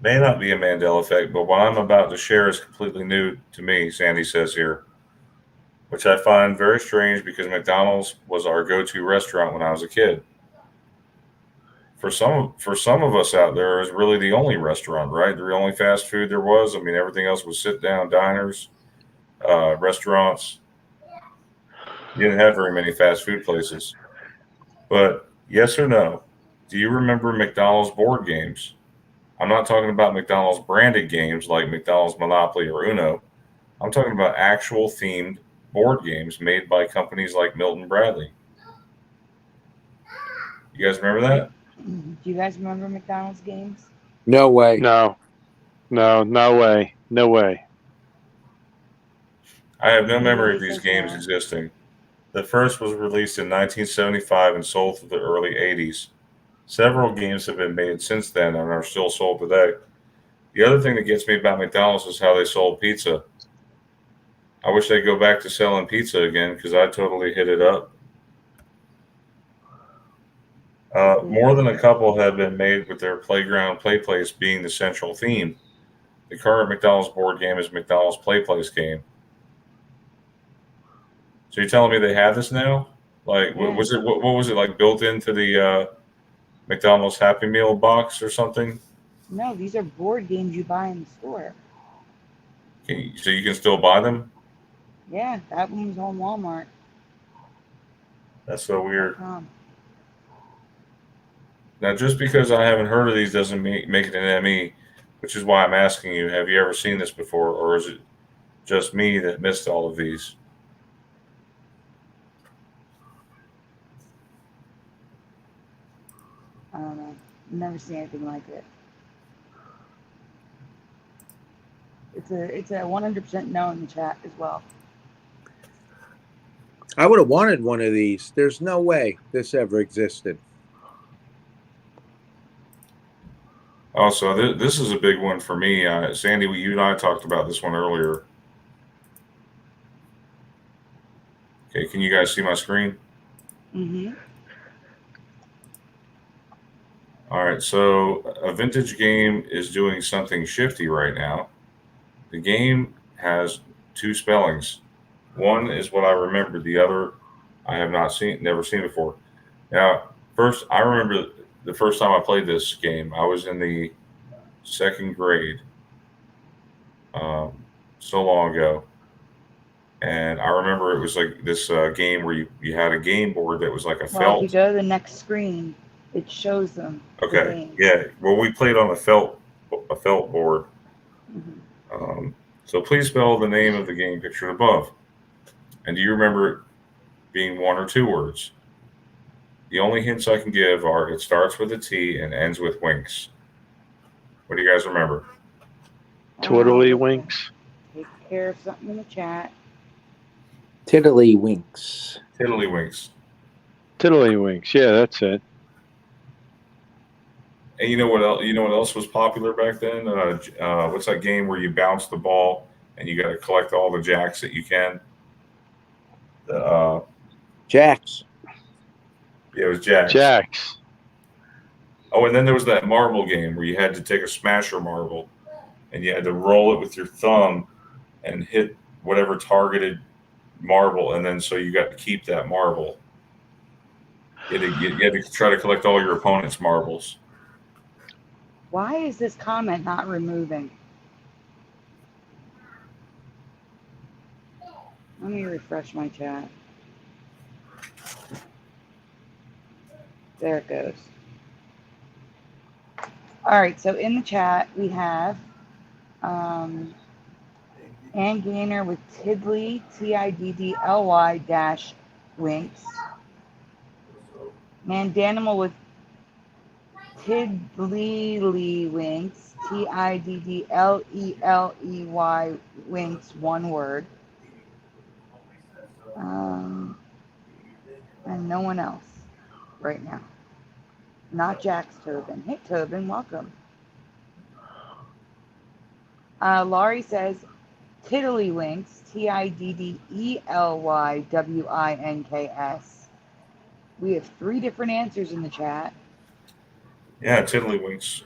may not be a Mandela effect, but what I'm about to share is completely new to me, Sandy says here, which I find very strange because McDonald's was our go-to restaurant when I was a kid. For some of us out there, it was really the only restaurant, right? The only fast food there was. I mean, everything else was sit-down diners, restaurants. You didn't have very many fast food places. But yes or no, do you remember McDonald's board games? I'm not talking about McDonald's branded games like McDonald's Monopoly or Uno. I'm talking about actual themed board games made by companies like Milton Bradley. You guys remember that? Do you guys remember McDonald's games? No way. No way. No way. I have no memory Nobody of these says games no. existing. The first was released in 1975 and sold through the early 80s. Several games have been made since then and are still sold today. The other thing that gets me about McDonald's is how they sold pizza. I wish they'd go back to selling pizza again because I totally hit it up. More than a couple have been made with their playground play place being the central theme. The current McDonald's board game is McDonald's Play Place game. So you're telling me they have this now? Like, Yeah. what was it like built into the McDonald's Happy Meal box or something? No, these are board games you buy in the store. So you can still buy them? Yeah, that one was on Walmart. That's so weird. Now, just because I haven't heard of these doesn't make it an ME, which is why I'm asking you, have you ever seen this before, or is it just me that missed all of these? I don't know. Never seen anything like it. It's a 100% no in the chat as well. I would have wanted one of these. There's no way this ever existed. Also, this is a big one for me. Sandy, you and I talked about this one earlier. Okay, can you guys see my screen? Mm-hmm. All right, so a vintage game is doing something shifty right now. The game has two spellings. One is what I remember. The other I have never seen before. Now, first, I remember the first time I played this game. I was in the second grade, so long ago, and I remember it was like this game where you had a game board that was like a Well, if you felt. go to the next screen, it shows them the Okay, game. yeah. Well, we played on a felt board. Mm-hmm. So please spell the name of the game pictured above. And do you remember it being one or two words? The only hints I can give are it starts with a T and ends with winks. What do you guys remember? Twiddlywinks. Take care of something in the chat. Tiddlywinks. Tiddlywinks. Tiddlywinks. Yeah, that's it. And you know what else? You know what else was popular back then? What's that game where you bounce the ball and you got to collect all the jacks that you can? Jacks. Yeah, it was jacks. Jacks. Oh, and then there was that marble game where you had to take a smasher marble and you had to roll it with your thumb and hit whatever targeted marble, and then so you got to keep that marble. You had to try to collect all your opponent's marbles. Why is this comment not removing? Let me refresh my chat. There it goes. All right, so in the chat we have Ann Gainer with Tiddly, Tiddly dash winks. Mandanimal with Tiddly winks, Tiddleley winks, one word. And no one else right now. Not Jax Tobin. Hey, Tobin, welcome. Laurie says Tiddlywinks, Tiddlywinks. We have 3 different answers in the chat. Yeah, tiddlywinks.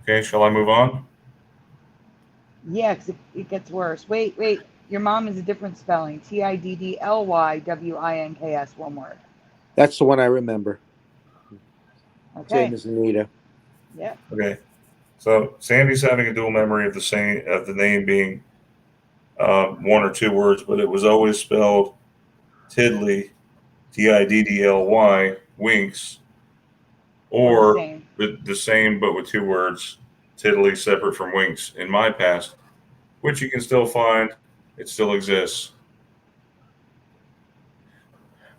Okay, shall I move on? Yeah, because it gets worse. Wait. Your mom is a different spelling. Tiddlywinks, one word. That's the one I remember. Okay. Same as Anita. Yep. Okay. So Sandy's having a dual memory of the name being one or two words, but it was always spelled Tiddly, Tiddly, winks, or the same but with 2 words, Tiddly separate from winks in my past, which you can still find. It still exists.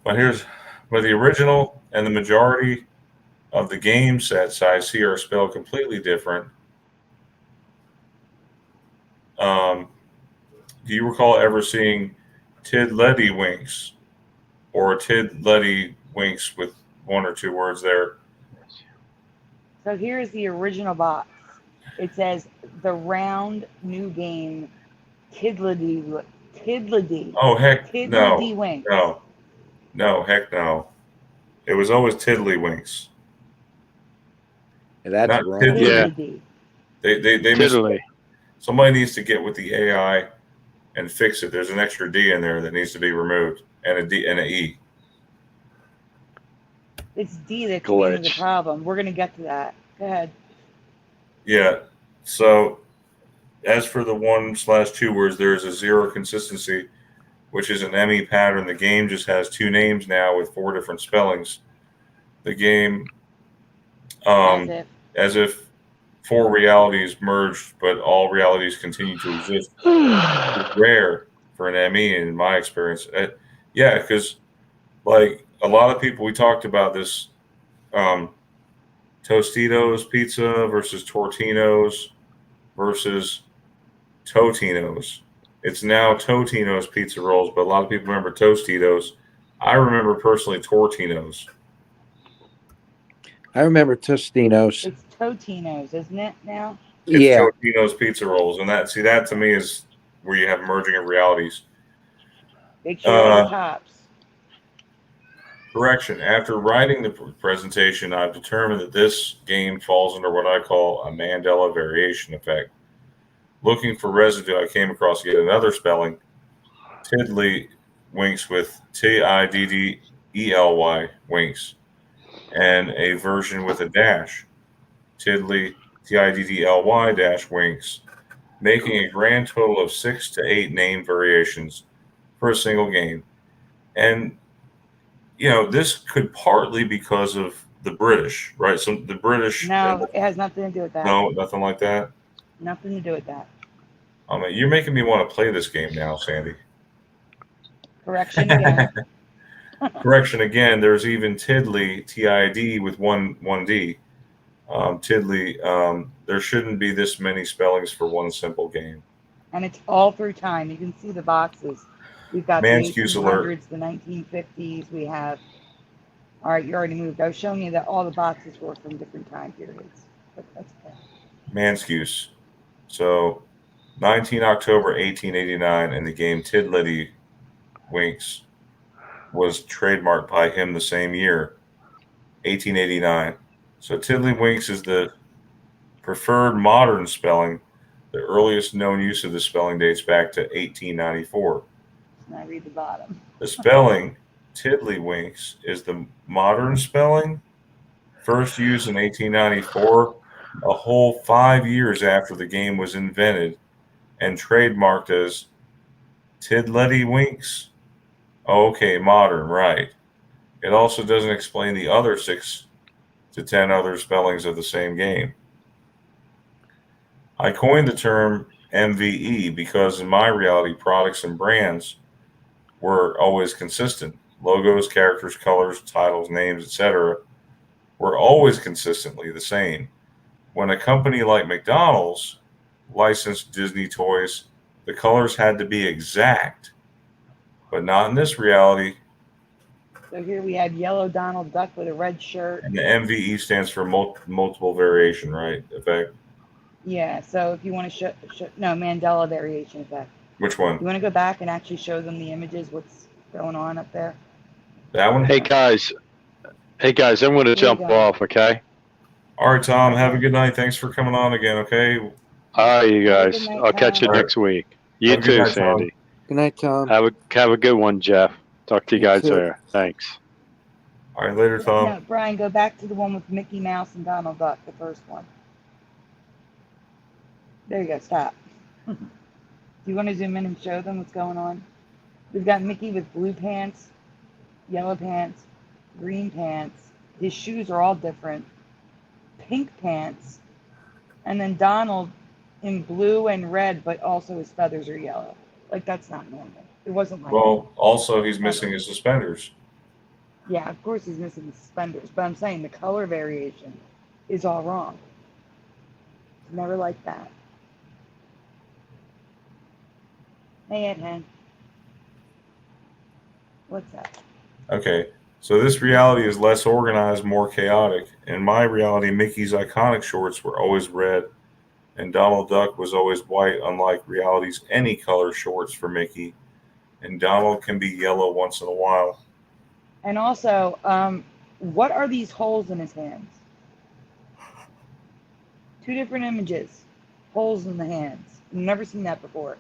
But the original and the majority of the game sets I see are spelled completely different. Do you recall ever seeing Tiddlywinks or Tiddlywinks with 1 or 2 words there? So here's the original box. It says the round new game Tiddledy. Oh heck Tiddlywinks. No, heck no. It was always Tiddlywinks. And that's Not wrong. Tiddledy. They Tiddly. Somebody needs to get with the AI and fix it. There's an extra D in there that needs to be removed, and a D and an E. It's D that's being the problem. We're gonna get to that. Go ahead. Yeah. So as for the 1/2 words, there is a 0 consistency, which is an ME pattern. The game just has 2 names now with 4 different spellings. the game As as if 4 realities merged, but all realities continue to exist. It's rare for an ME in my experience. Yeah, because like a lot of people, we talked about this Tostitos pizza versus Tortino's versus Totino's. It's now Totino's pizza rolls, but a lot of people remember Tostitos. I remember personally Tortino's. I remember Tostinos. it's Totino's, isn't it now? It's Yeah. Totino's pizza rolls, and that to me is where you have merging of realities. Big show on the Uh, tops. Correction. After writing the presentation, I've determined that this game falls under what I call a Mandela variation effect. Looking for residue, I came across yet another spelling, Tiddly Winks with Tiddely Winks, and a version with a dash, Tiddly Tiddly dash Winks, making a grand total of 6 to 8 name variations for a single game. And this could partly because of the British, right? So the British. No, it has nothing to do with that. No, nothing like that. Nothing to do with that. I mean, you're making me want to play this game now, Sandy. Correction again. Correction again. There's even Tiddly TID with one D. Tiddly. There shouldn't be this many spellings for one simple game. And it's all through time. You can see the boxes. We've got the Manscuse alert. 1800s, the 1950s. We have. All right, you already moved. I was showing you that all the boxes were from different time periods. But that's okay. Manscuse. So, 19 October 1889, and the game Tiddly Winks was trademarked by him the same year, 1889. So Tiddly Winks is the preferred modern spelling. The earliest known use of the spelling dates back to 1894. And I read the bottom. The spelling Tiddlywinks is the modern spelling, first used in 1894, a whole 5 years after the game was invented, and trademarked as Tiddlywinks. Okay, modern, right. It also doesn't explain the other 6 to 10 other spellings of the same game. I coined the term MVE because in my reality, products and brands were always consistent. Logos, characters, colors, titles, names, etc. were always consistently the same. When a company like McDonald's licensed Disney toys, the colors had to be exact, but not in this reality. So here we have yellow Donald Duck with a red shirt. And the MVE stands for multiple variation, right? Effect. Yeah, so if you want to no, Mandela variation effect. Which one? You want to go back and actually show them the images, what's going on up there? That one? Hey guys, I'm going to jump off. Okay. All right, Tom. Have a good night. Thanks for coming on again. Okay. All right, you guys. Good night, I'll catch you Tom. next week. You Have a good too, night, Tom. Sandy. Good night, Tom. Have a good one, Jeff. Talk to you You guys too. later. Thanks. All right, later, Tom. No, Brian, go back to the one with Mickey Mouse and Donald Duck, the first one. There you go, stop. Do you want to zoom in and show them what's going on? We've got Mickey with blue pants, yellow pants, green pants. His shoes are all different. Pink pants. And then Donald in blue and red, but also his feathers are yellow. Like, that's not normal. It wasn't like Well, also he's missing his suspenders. Yeah, of course he's missing the suspenders, but I'm saying the color variation is all wrong. It's never like that. Hey, Ed Hen. What's that? Okay, so this reality is less organized, more chaotic. In my reality, Mickey's iconic shorts were always red, and Donald Duck was always white, unlike reality's any color shorts for Mickey. And Donald can be yellow once in a while. And also, what are these holes in his hands? 2 different images. Holes in the hands. I've never seen that before.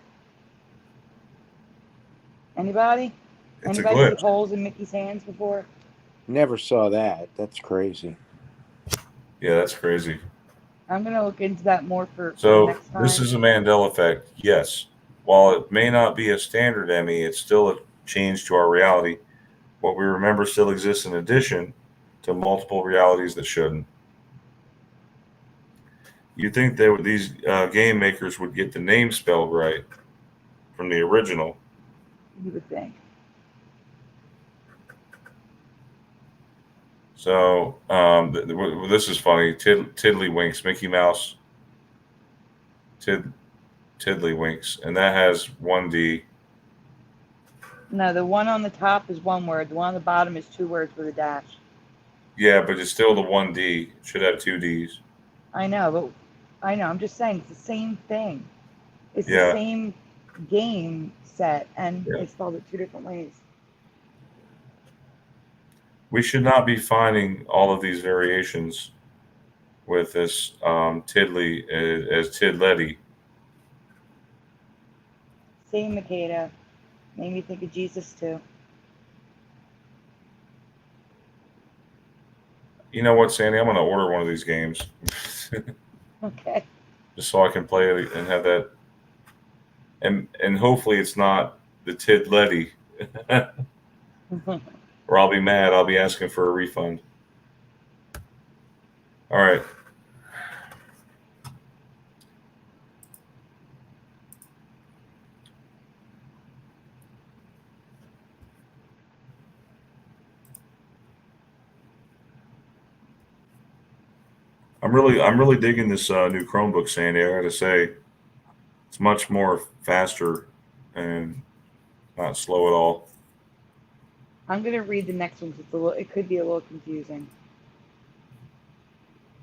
Anybody? It's a Anybody see glitch. holes in Mickey's hands before? Never saw that. That's crazy. Yeah, that's crazy. I'm going to look into that more for So next time. this is a Mandela effect, yes. While it may not be a standard ME, it's still a change to our reality. What we remember still exists in addition, to multiple realities that shouldn't. You'd think these game makers would get the name spelled right from the original. You would think. So this is funny. Tiddlywinks, Mickey Mouse, Tiddlywinks, and that has 1D. No, the one on the top is one word. The one on the bottom is 2 words with a dash. Yeah, but it's still the 1D. It should have 2 Ds. I know. I'm just saying it's the same thing. It's Yeah. the same game set, and Yeah. they spelled it 2 different ways. We should not be finding all of these variations with this Tiddly as Tidletty. Same Makeda. Made me think of Jesus too. You know what, Sandy? I'm going to order one of these games. Okay. Just so I can play it and have that. And hopefully it's not the Tidletty. Or I'll be mad. I'll be asking for a refund. All right. I'm really digging this new Chromebook, Sandy. I got to say, it's much more faster and not slow at all. I'm gonna read the next one because it could be a little confusing.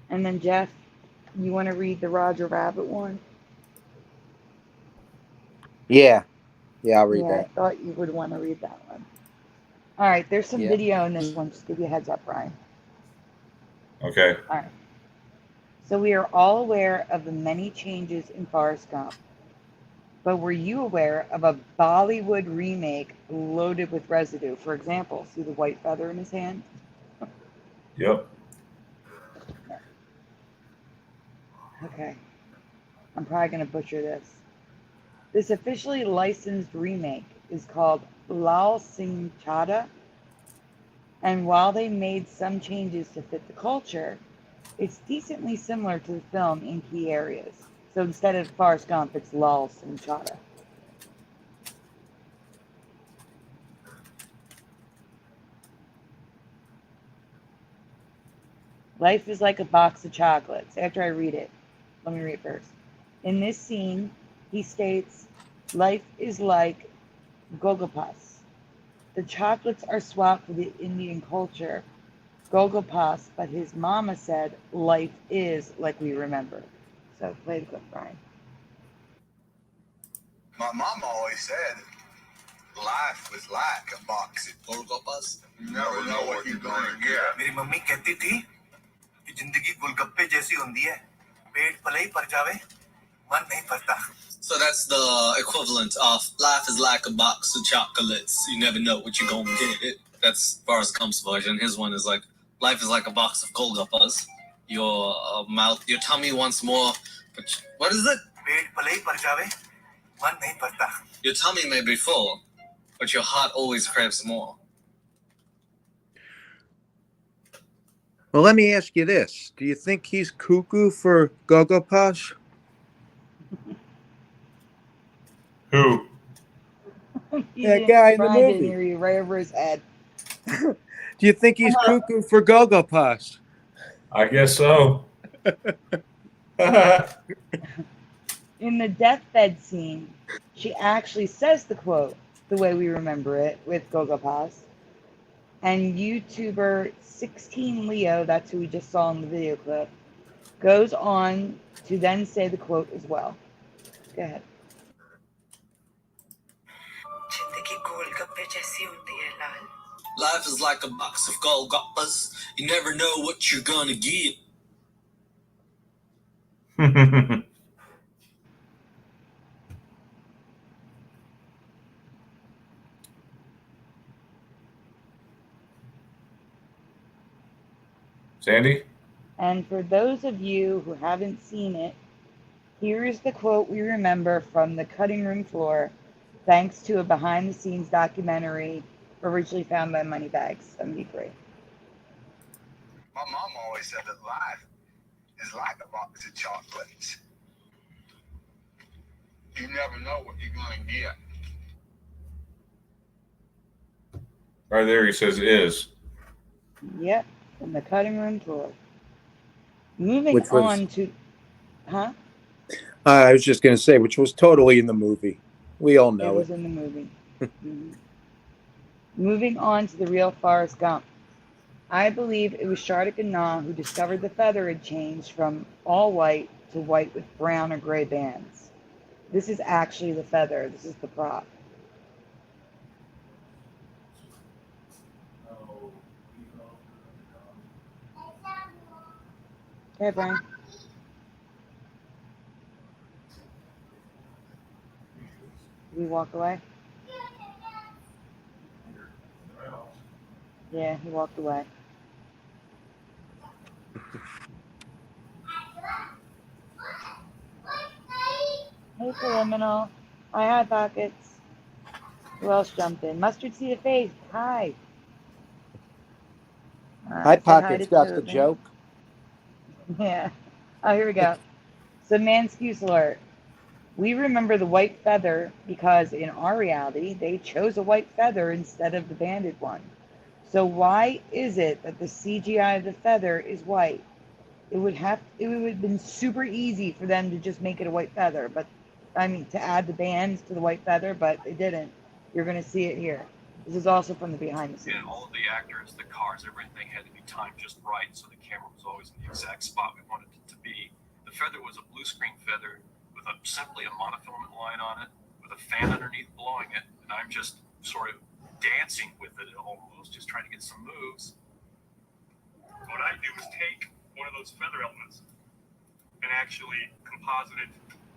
And then Jeff, you want to read the Roger Rabbit one? Yeah, I'll read I that. thought you would want to read that one. All right, there's some Yeah. video in this one. Just give you a heads up, Brian. Okay. All right. So we are all aware of the many changes in Forrest Gump. But were you aware of a Bollywood remake loaded with residue? For example, see the white feather in his hand? Yep. Okay. I'm probably going to butcher this. This officially licensed remake is called Lal Singh Chadha. And while they made some changes to fit the culture, it's decently similar to the film in key areas. So instead of Forrest Gump, it's Lal Singh Chadha. Life is like a box of chocolates. After I read it, let me read it first. In this scene, he states, life is like Gogopas. The chocolates are swapped for the Indian culture, Gogopas, but his mama said life is like we remember. So play the clip, Brian. My mom always said life was like a box of golgappas. You never know what you're gonna get. मेरी mummy कहती थी कि जिंदगी गोलगप्पे जैसी होती है, पेट भले ही भर जावे, मन नहीं भरता. So that's the equivalent of life is like a box of chocolates. You never know what you're gonna get. That's Forrest Gump's version. His one is like life is like a box of golgappas. Your mouth, your tummy wants more. But what is it? पेट भले ही भर जावे, मन नहीं भरता. Your tummy may be full, but your heart always craves more. Well, let me ask you this. Do you think he's cuckoo for Gogopas? Who? That guy in the Brian didn't movie. hear you, right over his head. Do you think he's cuckoo for Gogopas? I guess so. In the deathbed scene, she actually says the quote the way we remember it with Gogopas. And YouTuber 16 Leo, that's who we just saw in the video clip, goes on to then say the quote as well. Go ahead. जिंदगी गोलगप्पे जैसी होती है, लाल. Life is like a box of golgappas. You never know what you're gonna get. Sandy? And for those of you who haven't seen it, here is the quote we remember from the cutting room floor, thanks to a behind-the-scenes documentary originally found by Moneybags 73. My mom always said that life is like a box of chocolates. You never know what you're going to get. Right there, he says is. Yep, from the cutting room floor. Moving Which was, on to, huh? I was just going to say, which was totally in the movie. We all It know was it. in the movie. Mhm. Moving on to the real Forrest Gump. I believe it was Shardik and Nah who discovered the feather had changed from all white to white with brown or gray bands. This is actually the feather. This is the prop. Okay, Brian. Did we walk away? Yeah, he walked away. Hey, Criminal. Hi, Pockets. Who else jumped in? Mustard See the Face. Hi. High Say hi to Pockets got the Tobin. joke. Yeah. Oh, here we go. So, Manscuse alert. We remember the white feather because in our reality, they chose a white feather instead of the banded one. So why is it that the CGI of the feather is white? It would have been super easy for them to just make it a white feather, but I mean to add the bands to the white feather, but they didn't. You're gonna see it here. This is also from the behind the scenes. And all of the actors, the cars, everything had to be timed just right, so the camera was always in the exact spot we wanted it to be. The feather was a blue screen feather with simply a monofilament line on it, with a fan underneath blowing it, and I'm just sort of dancing with it almost, just trying to get some moves. What I do is take one of those feather elements and actually composite it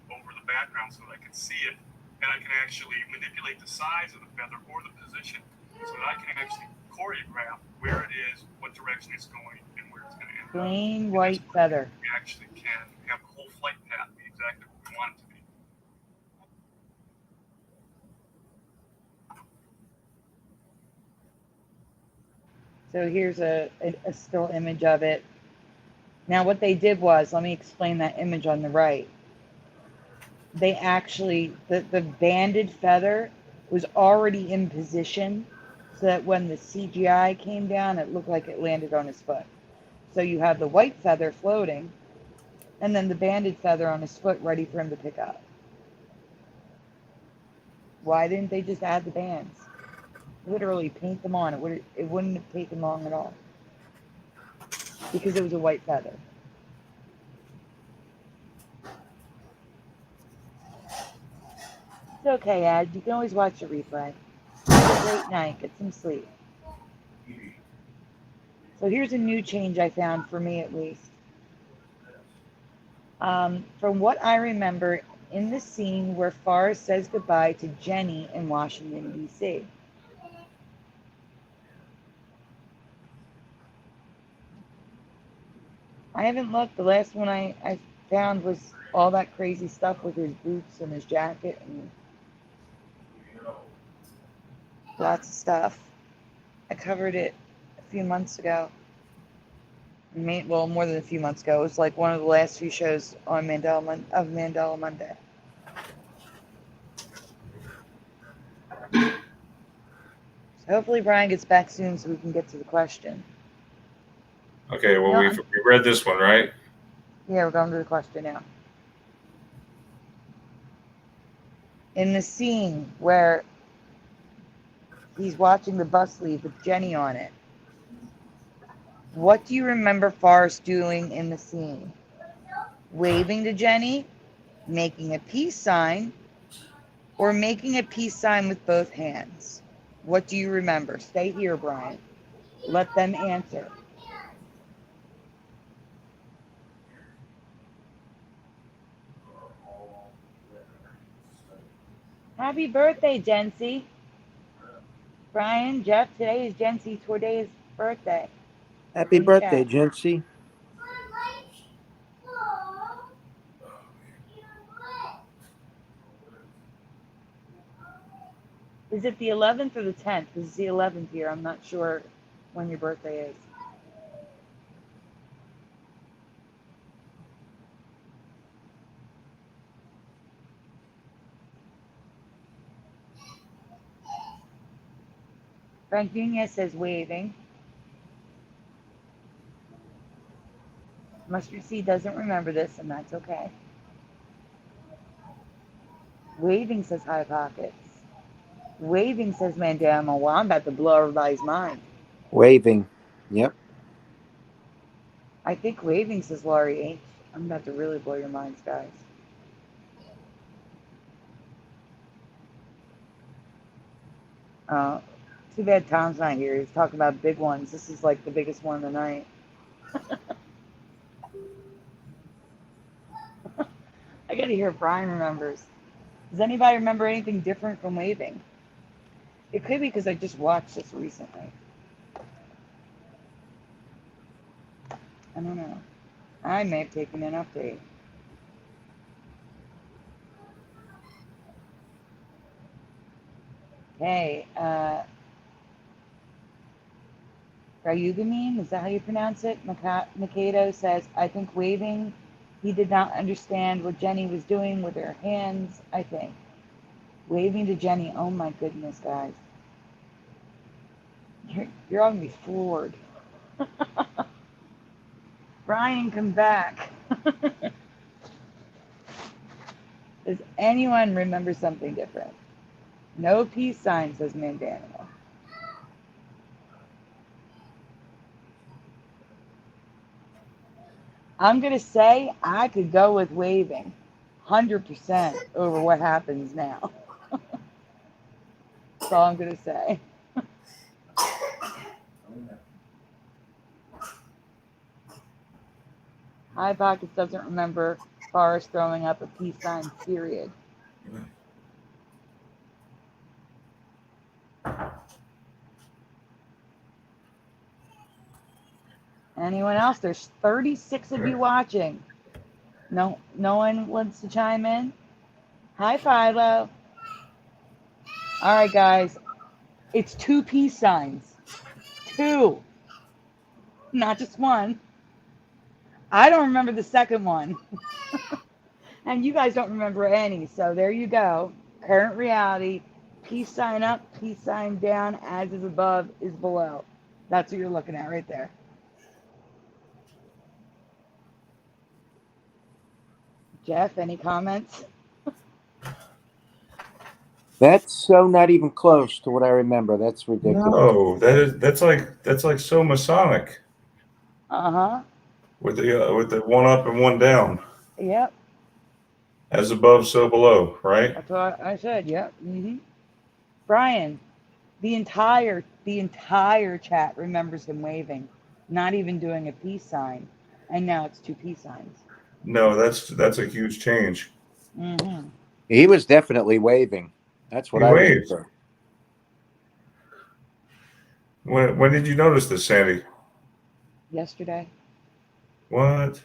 over the background so that I can see it, and I can actually manipulate the size of the feather or the position so that I can actually choreograph where it is, what direction it's going, and where it's going to end up. Plain white feather. We actually can have the whole flight path be exactly what we want it to be. So here's a still image of it. Now what they did was, let me explain that image on the right. They actually, the banded feather was already in position so that when the CGI came down, it looked like it landed on his foot. So you have the white feather floating and then the banded feather on his foot ready for him to pick up. Why didn't they just add the bands? Literally paint them on. It wouldn't have taken long at all because it was a white feather. It's okay, Ed. You can always watch the replay. Have a great night. Get some sleep. So here's a new change I found for me at least. From what I remember, in the scene where Forrest says goodbye to Jenny in Washington, D.C. I haven't looked. The last one I found was all that crazy stuff with his boots and his jacket and lots of stuff. I covered it a few months ago. Well, more than a few months ago. It was like one of the last few shows on Mandela Monday. So hopefully Brian gets back soon so we can get to the question. Okay, well, we read this one, right? Yeah, we're going to the question now. In the scene where he's watching the bus leave with Jenny on it, what do you remember Forrest doing in the scene? Waving to Jenny, making a peace sign, or making a peace sign with both hands? What do you remember? Stay here, Brian. Let them answer. Happy birthday, Jency. Brian, Jeff, today is Jency Torday's birthday. Happy In the birthday, chat. Jency. Is it the 11th or the 10th? Because it's the 11th here. I'm not sure when your birthday is. Frank Nunez says waving. Mustard Seed doesn't remember this, and that's okay. Waving says High Pockets. Waving says Mandela. Well, I'm about to blow everybody's mind. Waving. Yep. I think waving says Laurie H. I'm about to really blow your minds, guys. Too bad Tom's not here. He's talking about big ones. This is like the biggest one of the night. I gotta hear if Brian remembers. Does anybody remember anything different from waving? It could be because I just watched this recently. I don't know. I may have taken an update. Hey, Rayugamine, is that how you pronounce it? Mikado says, I think waving, he did not understand what Jenny was doing with her hands, I think. Waving to Jenny, oh my goodness, guys. You're all gonna be floored. Brian, come back. Does anyone remember something different? No peace sign, says Mandela. I'm going to say I could go with waving 100% over what happens now. That's all I'm going to say. High Pockets doesn't remember Forrest throwing up a peace sign, period. Anyone else? There's 36 of you watching. No one wants to chime in? Hi, Philo. All right, guys. It's 2 peace signs. 2. Not just 1. I don't remember the second one. And you guys don't remember any. So there you go. Current reality. Peace sign up, peace sign down, as is above is below. That's what you're looking at right there. Jeff, any comments? That's so not even close to what I remember. That's ridiculous. No, that's like so Masonic. Uh-huh. With the one up and one down. Yep. As above, so below, right? That's what I said. Yep. Brian, the entire chat remembers him waving, not even doing a peace sign, and now it's 2 peace signs. No, that's a huge change. He was definitely waving. That's what I remember. When did you notice this, Sandy? Yesterday. What?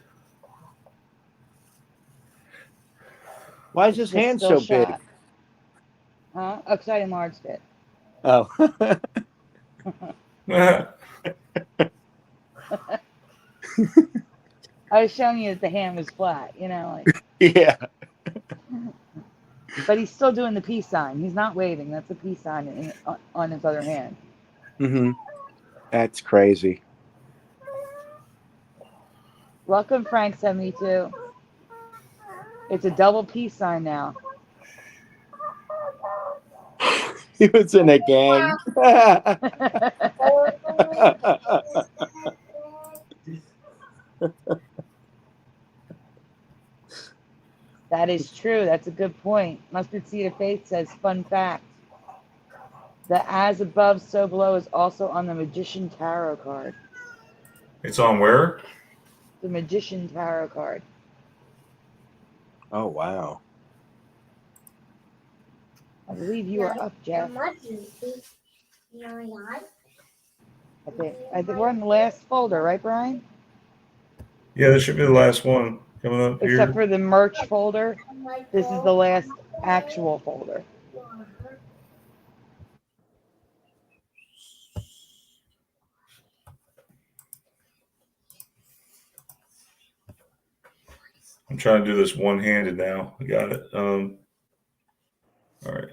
Why is his hand so big? Huh? Oh, because I enlarged it. Oh. I was showing you that the hand was flat, like. Yeah. But he's still doing the peace sign. He's not waving. That's a peace sign on his other hand. That's crazy. Welcome, Frank72. It's a double peace sign now. He was in a gang. That is true. That's a good point. Mustard Seed of Faith says, fun fact. The as above, so below is also on the Magician Tarot card. It's on where? The Magician Tarot card. Oh, wow. I believe you are up, Jeff. I think we're on the last folder, right, Brian? Yeah, this should be the last one coming up here. Except for the merch folder. This is the last actual folder. I'm trying to do this one-handed now. I got it. All right.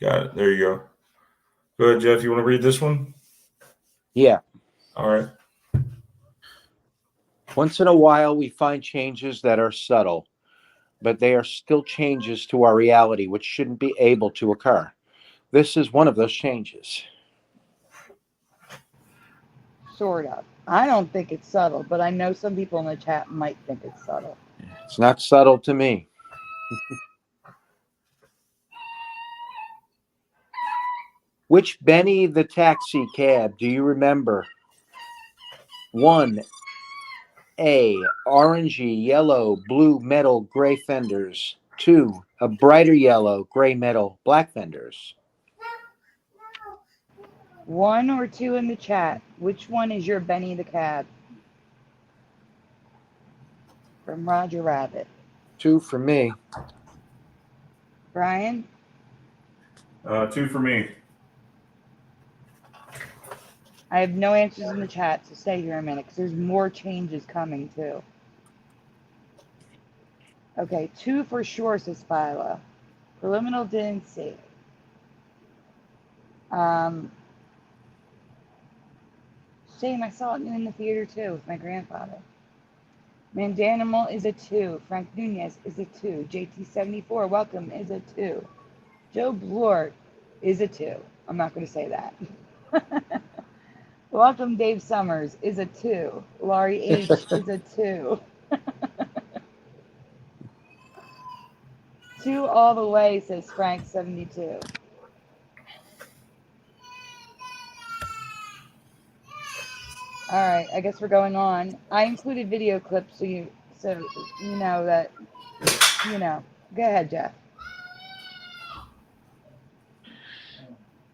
Got it. There you go. Go ahead, Jeff. You want to read this one? Yeah. All right. Once in a while, we find changes that are subtle, but they are still changes to our reality, which shouldn't be able to occur. This is one of those changes. Sort of. I don't think it's subtle, but I know some people in the chat might think it's subtle. It's not subtle to me. Which Benny the taxi cab do you remember? 1A, orangey, yellow, blue, metal, gray fenders. 2, a brighter yellow, gray, metal, black fenders. 1 or 2 in the chat. Which one is your Benny the Cab? From Roger Rabbit. 2 for me. Brian? 2 for me. I have no answers in the chat, so stay here a minute, because there's more changes coming, too. Okay, 2 for sure, says Philo. Preliminal didn't see. Shame, I saw it in the theater, too, with my grandfather. Mandanimal is a 2. Frank Nunez is a 2. JT74, welcome, is a 2. Joe Blort is a 2. I'm not going to say that. Welcome, Dave Summers is a 2. Laurie H is a 2. 2 all the way, says Frank72. All right, I guess we're going on. I included video clips so you know that, you know. Go ahead, Jeff.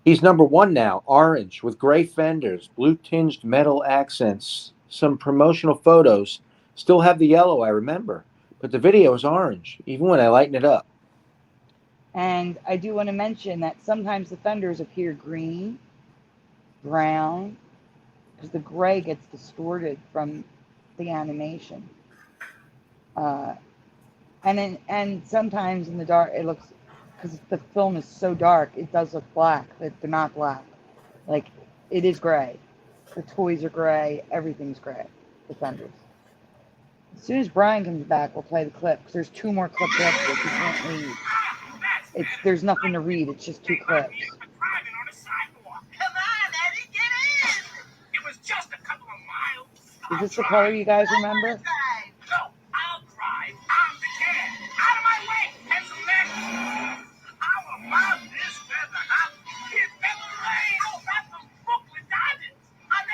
He's number 1 now, orange with gray fenders, blue tinged metal accents. Some promotional photos still have the yellow, I remember, but the video is orange, even when I lighten it up. And I do want to mention that sometimes the fenders appear green, brown, because the gray gets distorted from the animation. And sometimes in the dark, it looks, because the film is so dark, it does look black, but they're not black. Like, it is gray. The toys are gray. Everything's gray. The fenders. As soon as Brian comes back, we'll play the clip, because there's 2 more clips after this. You can't leave. There's nothing to read. It's just 2 clips. Is this the color you guys remember?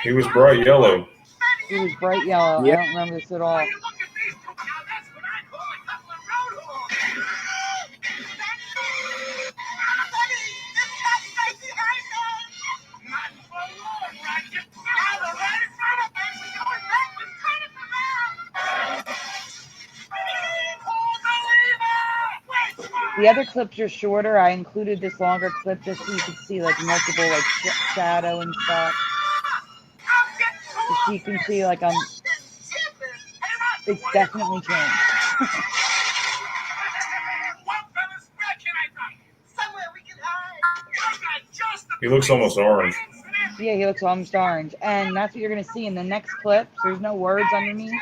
He was bright yellow. He was bright yellow. Yep. I don't remember this at all. The other clips are shorter. I included this longer clip just so you could see like multiple like shadow and stuff. Just so you can see like it's definitely changed. He looks almost orange. Yeah, he looks almost orange. And that's what you're going to see in the next clip. There's no words underneath.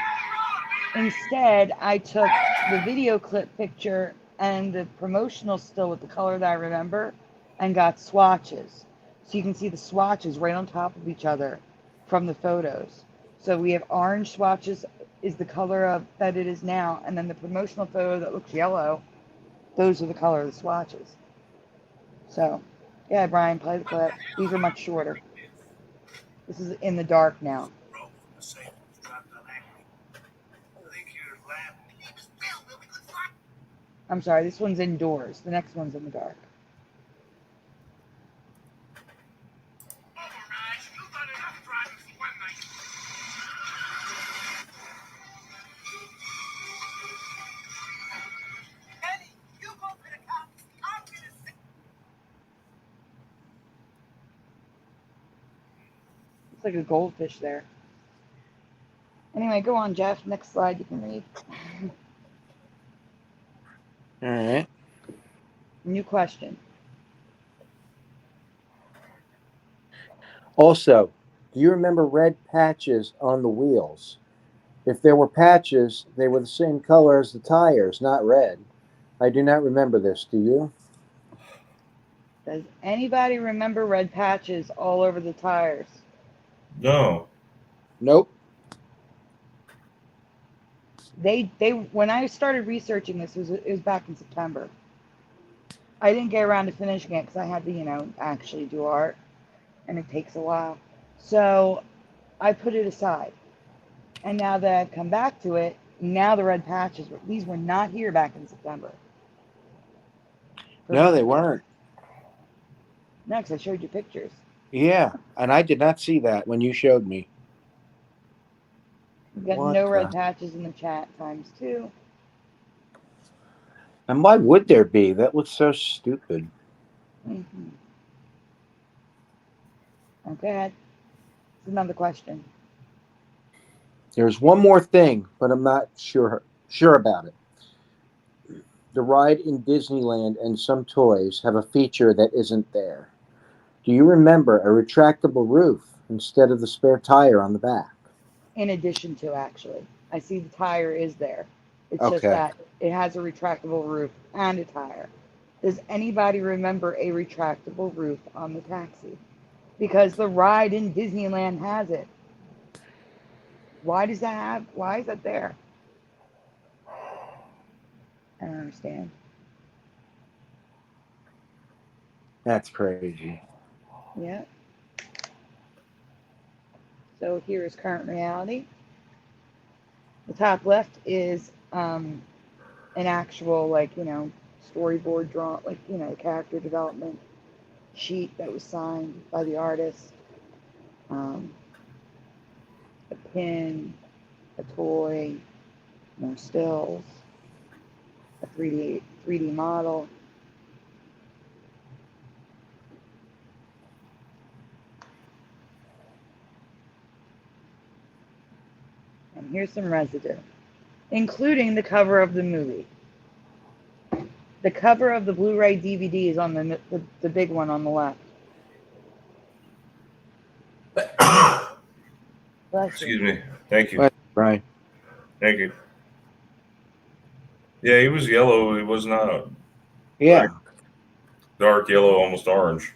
Instead, I took the video clip picture and the promotional still with the color that I remember and got swatches. So you can see the swatches right on top of each other from the photos. So we have orange swatches is the color that it is now. And then the promotional photo that looks yellow, those are the color of the swatches. So, yeah, Brian, play the clip. These are much shorter. This is in the dark now. I'm sorry, this one's indoors. The next one's in the dark. It's like a goldfish there. Anyway, go on, Jeff. Next slide you can read. All right. New question. Also, do you remember red patches on the wheels? If there were patches, they were the same color as the tires, not red. I do not remember this. Do you? Does anybody remember red patches all over the tires? No. Nope. They when I started researching this, it was back in September. I didn't get around to finishing it because I had to, actually do art, and it takes a while. So I put it aside. And now that I've come back to it, now the red patches, these were not here back in September. No, they weren't. No, because I showed you pictures. Yeah, and I did not see that when you showed me. We've got What no the- red patches in the chat ×2. And why would there be? That looks so stupid. Mm-hmm. Okay, it's another question. There's one more thing, but I'm not sure about it. The ride in Disneyland and some toys have a feature that isn't there. Do you remember a retractable roof instead of the spare tire on the back? In addition to, actually, I see the tire is there. It's just Okay. that it has a retractable roof and a tire. Does anybody remember a retractable roof on the taxi? Because the ride in Disneyland has it. Why is that there? I don't understand. That's crazy. Yeah. So here is current reality. The top left is an actual, storyboard draw, character development sheet that was signed by the artist. A pin, a toy, more stills, a 3D model. And here's some residue, including the cover of the movie. The cover of the Blu-ray DVD is on the big one on the left. Excuse me. Thank you. What, Brian? Thank you. Yeah, he was yellow. He was not Yeah. dark yellow, almost orange.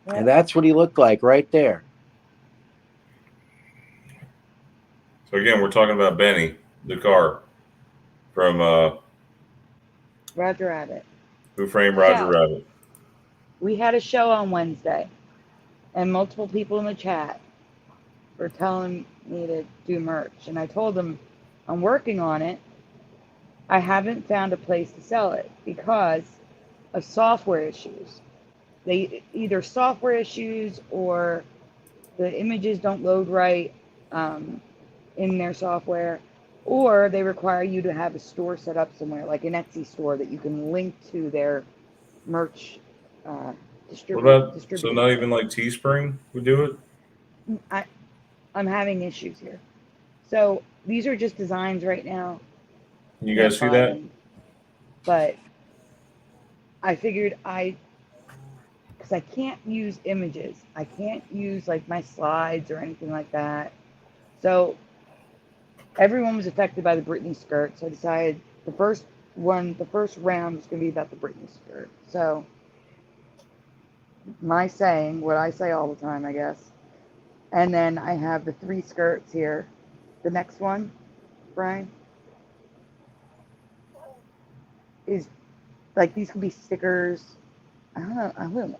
And that's what he looked like right there. So again, we're talking about Benny, the car from Roger Rabbit. Who Framed Roger So, Rabbit. we had a show on Wednesday, and multiple people in the chat were telling me to do merch. And I told them I'm working on it. I haven't found a place to sell it because of software issues. They either software issues or the images don't load right in their software, or they require you to have a store set up somewhere, like an Etsy store that you can link to their merch distributor. So not even like Teespring would do it? I'm having issues here. So these are just designs right now. Can you guys see that? Them. But I figured because I can't use images. I can't use like my slides or anything like that. So everyone was affected by the Britney skirt. So I decided the first round was going to be about the Britney skirt. So what I say all the time, I guess. And then I have the 3 skirts here. The next one, Brian, is like these could be stickers. I don't know. I don't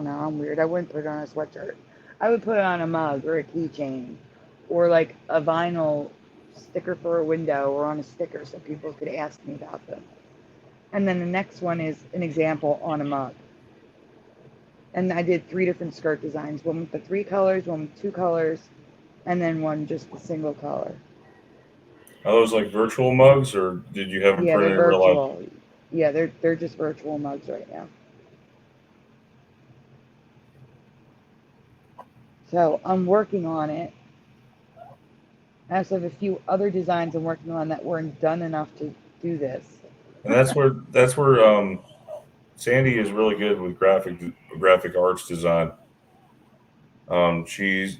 know. I'm weird. I wouldn't put it on a sweatshirt. I would put it on a mug or a keychain, or like a vinyl sticker for a window, or on a sticker so people could ask me about them. And then the next one is an example on a mug. And I did 3 different skirt designs: one with the 3 colors, one with 2 colors, and then one just a single color. Are those like virtual mugs, or did you have them Yeah, they're printed in real life? virtual. Yeah, they're just virtual mugs right now. So I'm working on it. I also have a few other designs I'm working on that weren't done enough to do this. And that's where Sandy is really good with graphic graphic arts design. She's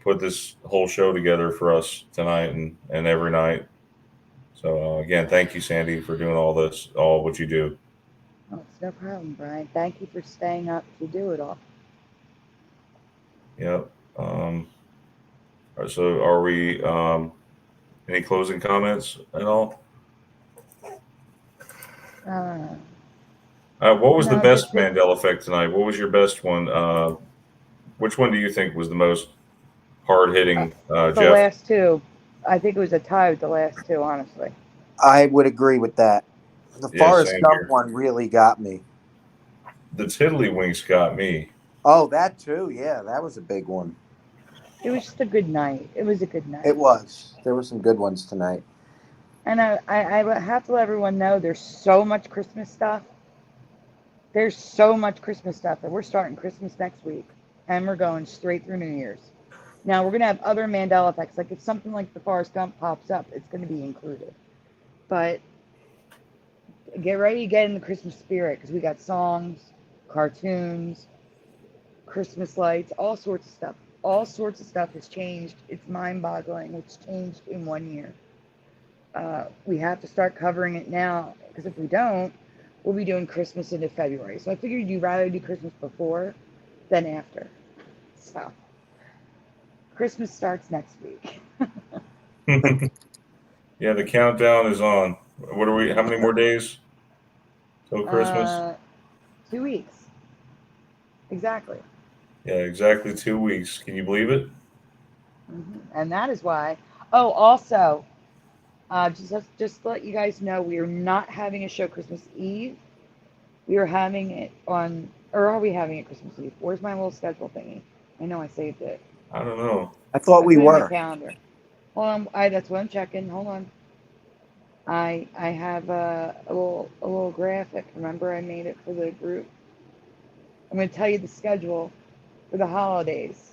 put this whole show together for us tonight and every night. So again, thank you, Sandy, for doing all this, all what you do. Oh, it's no problem, Brian. Thank you for staying up to do it all. Yep. So are we? Any closing comments at all? What was the No, best just that Mandela effect tonight? What was your best one? Which one do you think was the most hard hitting, the Jeff? last two, I think it was a tie with the last two, honestly. I would agree with that. The Yeah, Forrest same Gump here. one really got me. The Tiddlywinks got me. Oh, that too. Yeah, that was a big one. It was just a good night. It was a good night. It was. There were some good ones tonight. And I would have to let everyone know there's so much Christmas stuff. There's so much Christmas stuff that we're starting Christmas next week. And we're going straight through New Year's. Now, we're going to have other Mandela effects. Like if something like the Forrest Gump pops up, it's going to be included. But get ready to get in the Christmas spirit because we got songs, cartoons, Christmas lights, all sorts of stuff. All sorts of stuff has changed. It's mind-boggling. It's changed in 1 year. We have to start covering it now because if we don't, we'll be doing Christmas into February. So I figured you'd rather do Christmas before than after. So Christmas starts next week. Yeah, the countdown is on. What are we? How many more days till Christmas? 2 weeks. Exactly. Yeah, exactly 2 weeks. Can you believe it? And that is why. Oh, also, just to let you guys know, we are not having a show Christmas Eve. We are having it on, or are we having it Christmas Eve? Where's my little schedule thingy? I know I saved it. I don't know. I thought we put it in my were. calendar. Hold on, that's what I'm checking. Hold on. I have a little graphic. Remember, I made it for the group. I'm going to tell you the schedule for the holidays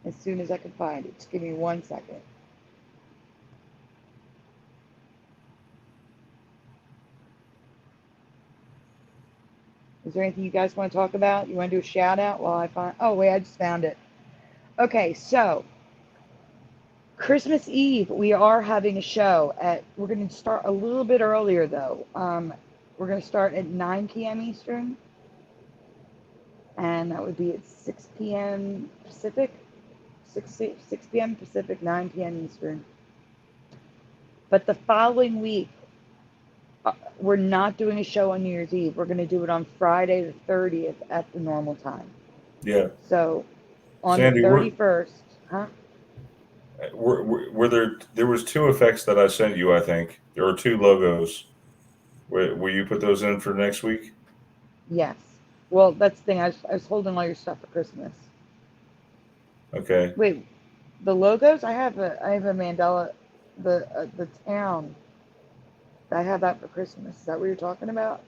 as soon as I can find it. Just give me 1 second. Is there anything you guys want to talk about? You want to do a shout out while I find? Oh wait, I just found it. Okay, so Christmas Eve we are having a show at. We're going to start a little bit earlier though. We're going to start at 9 p.m. Eastern, and that would be at 6 p.m. Pacific. 6 p.m. Pacific, 9 p.m. Eastern. But the following week, we're not doing a show on New Year's Eve. We're going to do it on Friday the 30th at the normal time. Yeah. So on Sandy, the 31st, huh? Were there was 2 effects that I sent you, I think. There were 2 logos. Will you put those in for next week? Yes. Well, that's the thing. I was holding all your stuff for Christmas. Okay. Wait, the logos? I have a Mandela, the town. I have that for Christmas. Is that what you're talking about?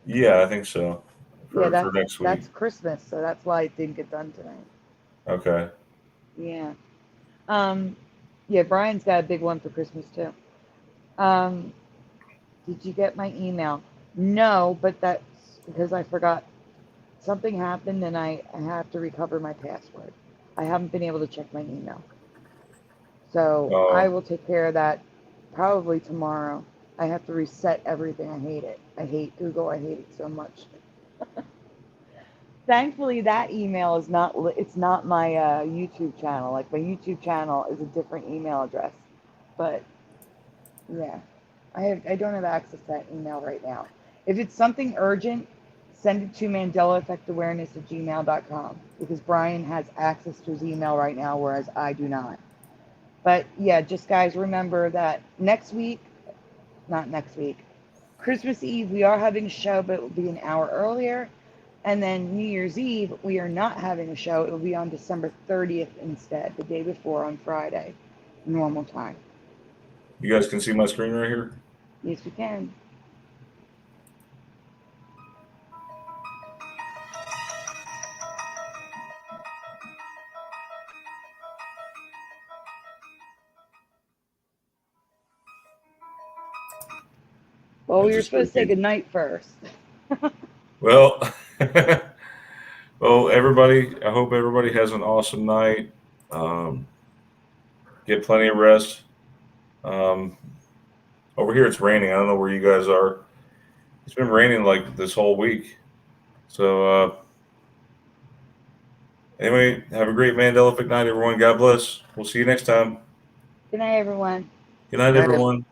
Yeah, I think so. For next week. That's Christmas, so that's why it didn't get done tonight. Okay. Yeah. Yeah, Brian's got a big one for Christmas too. Did you get my email? No, but that's because I forgot. Something happened and I have to recover my password. I haven't been able to check my email. So I will take care of that probably tomorrow. I have to reset everything. I hate it. I hate Google. I hate it so much. Thankfully, that email is not, it's not my YouTube channel. Like my YouTube channel is a different email address. But yeah, I don't have access to that email right now. If it's something urgent, send it to mandelaeffectawareness@gmail.com because Brian has access to his email right now, whereas I do not. But yeah, just guys, remember that Christmas Eve, we are having a show, but it will be an hour earlier. And then New Year's Eve, we are not having a show. It will be on December 30th instead, the day before on Friday, normal time. You guys can see my screen right here? Yes, we can. Well, we were supposed to say goodnight first. Well, well, everybody. I hope everybody has an awesome night. Get plenty of rest. Um, over here, it's raining. I don't know where you guys are. It's been raining like this whole week. So, anyway, have a great Mandela Effect night, everyone. God bless. We'll see you next time. Good night, everyone. Good night, Night, everyone.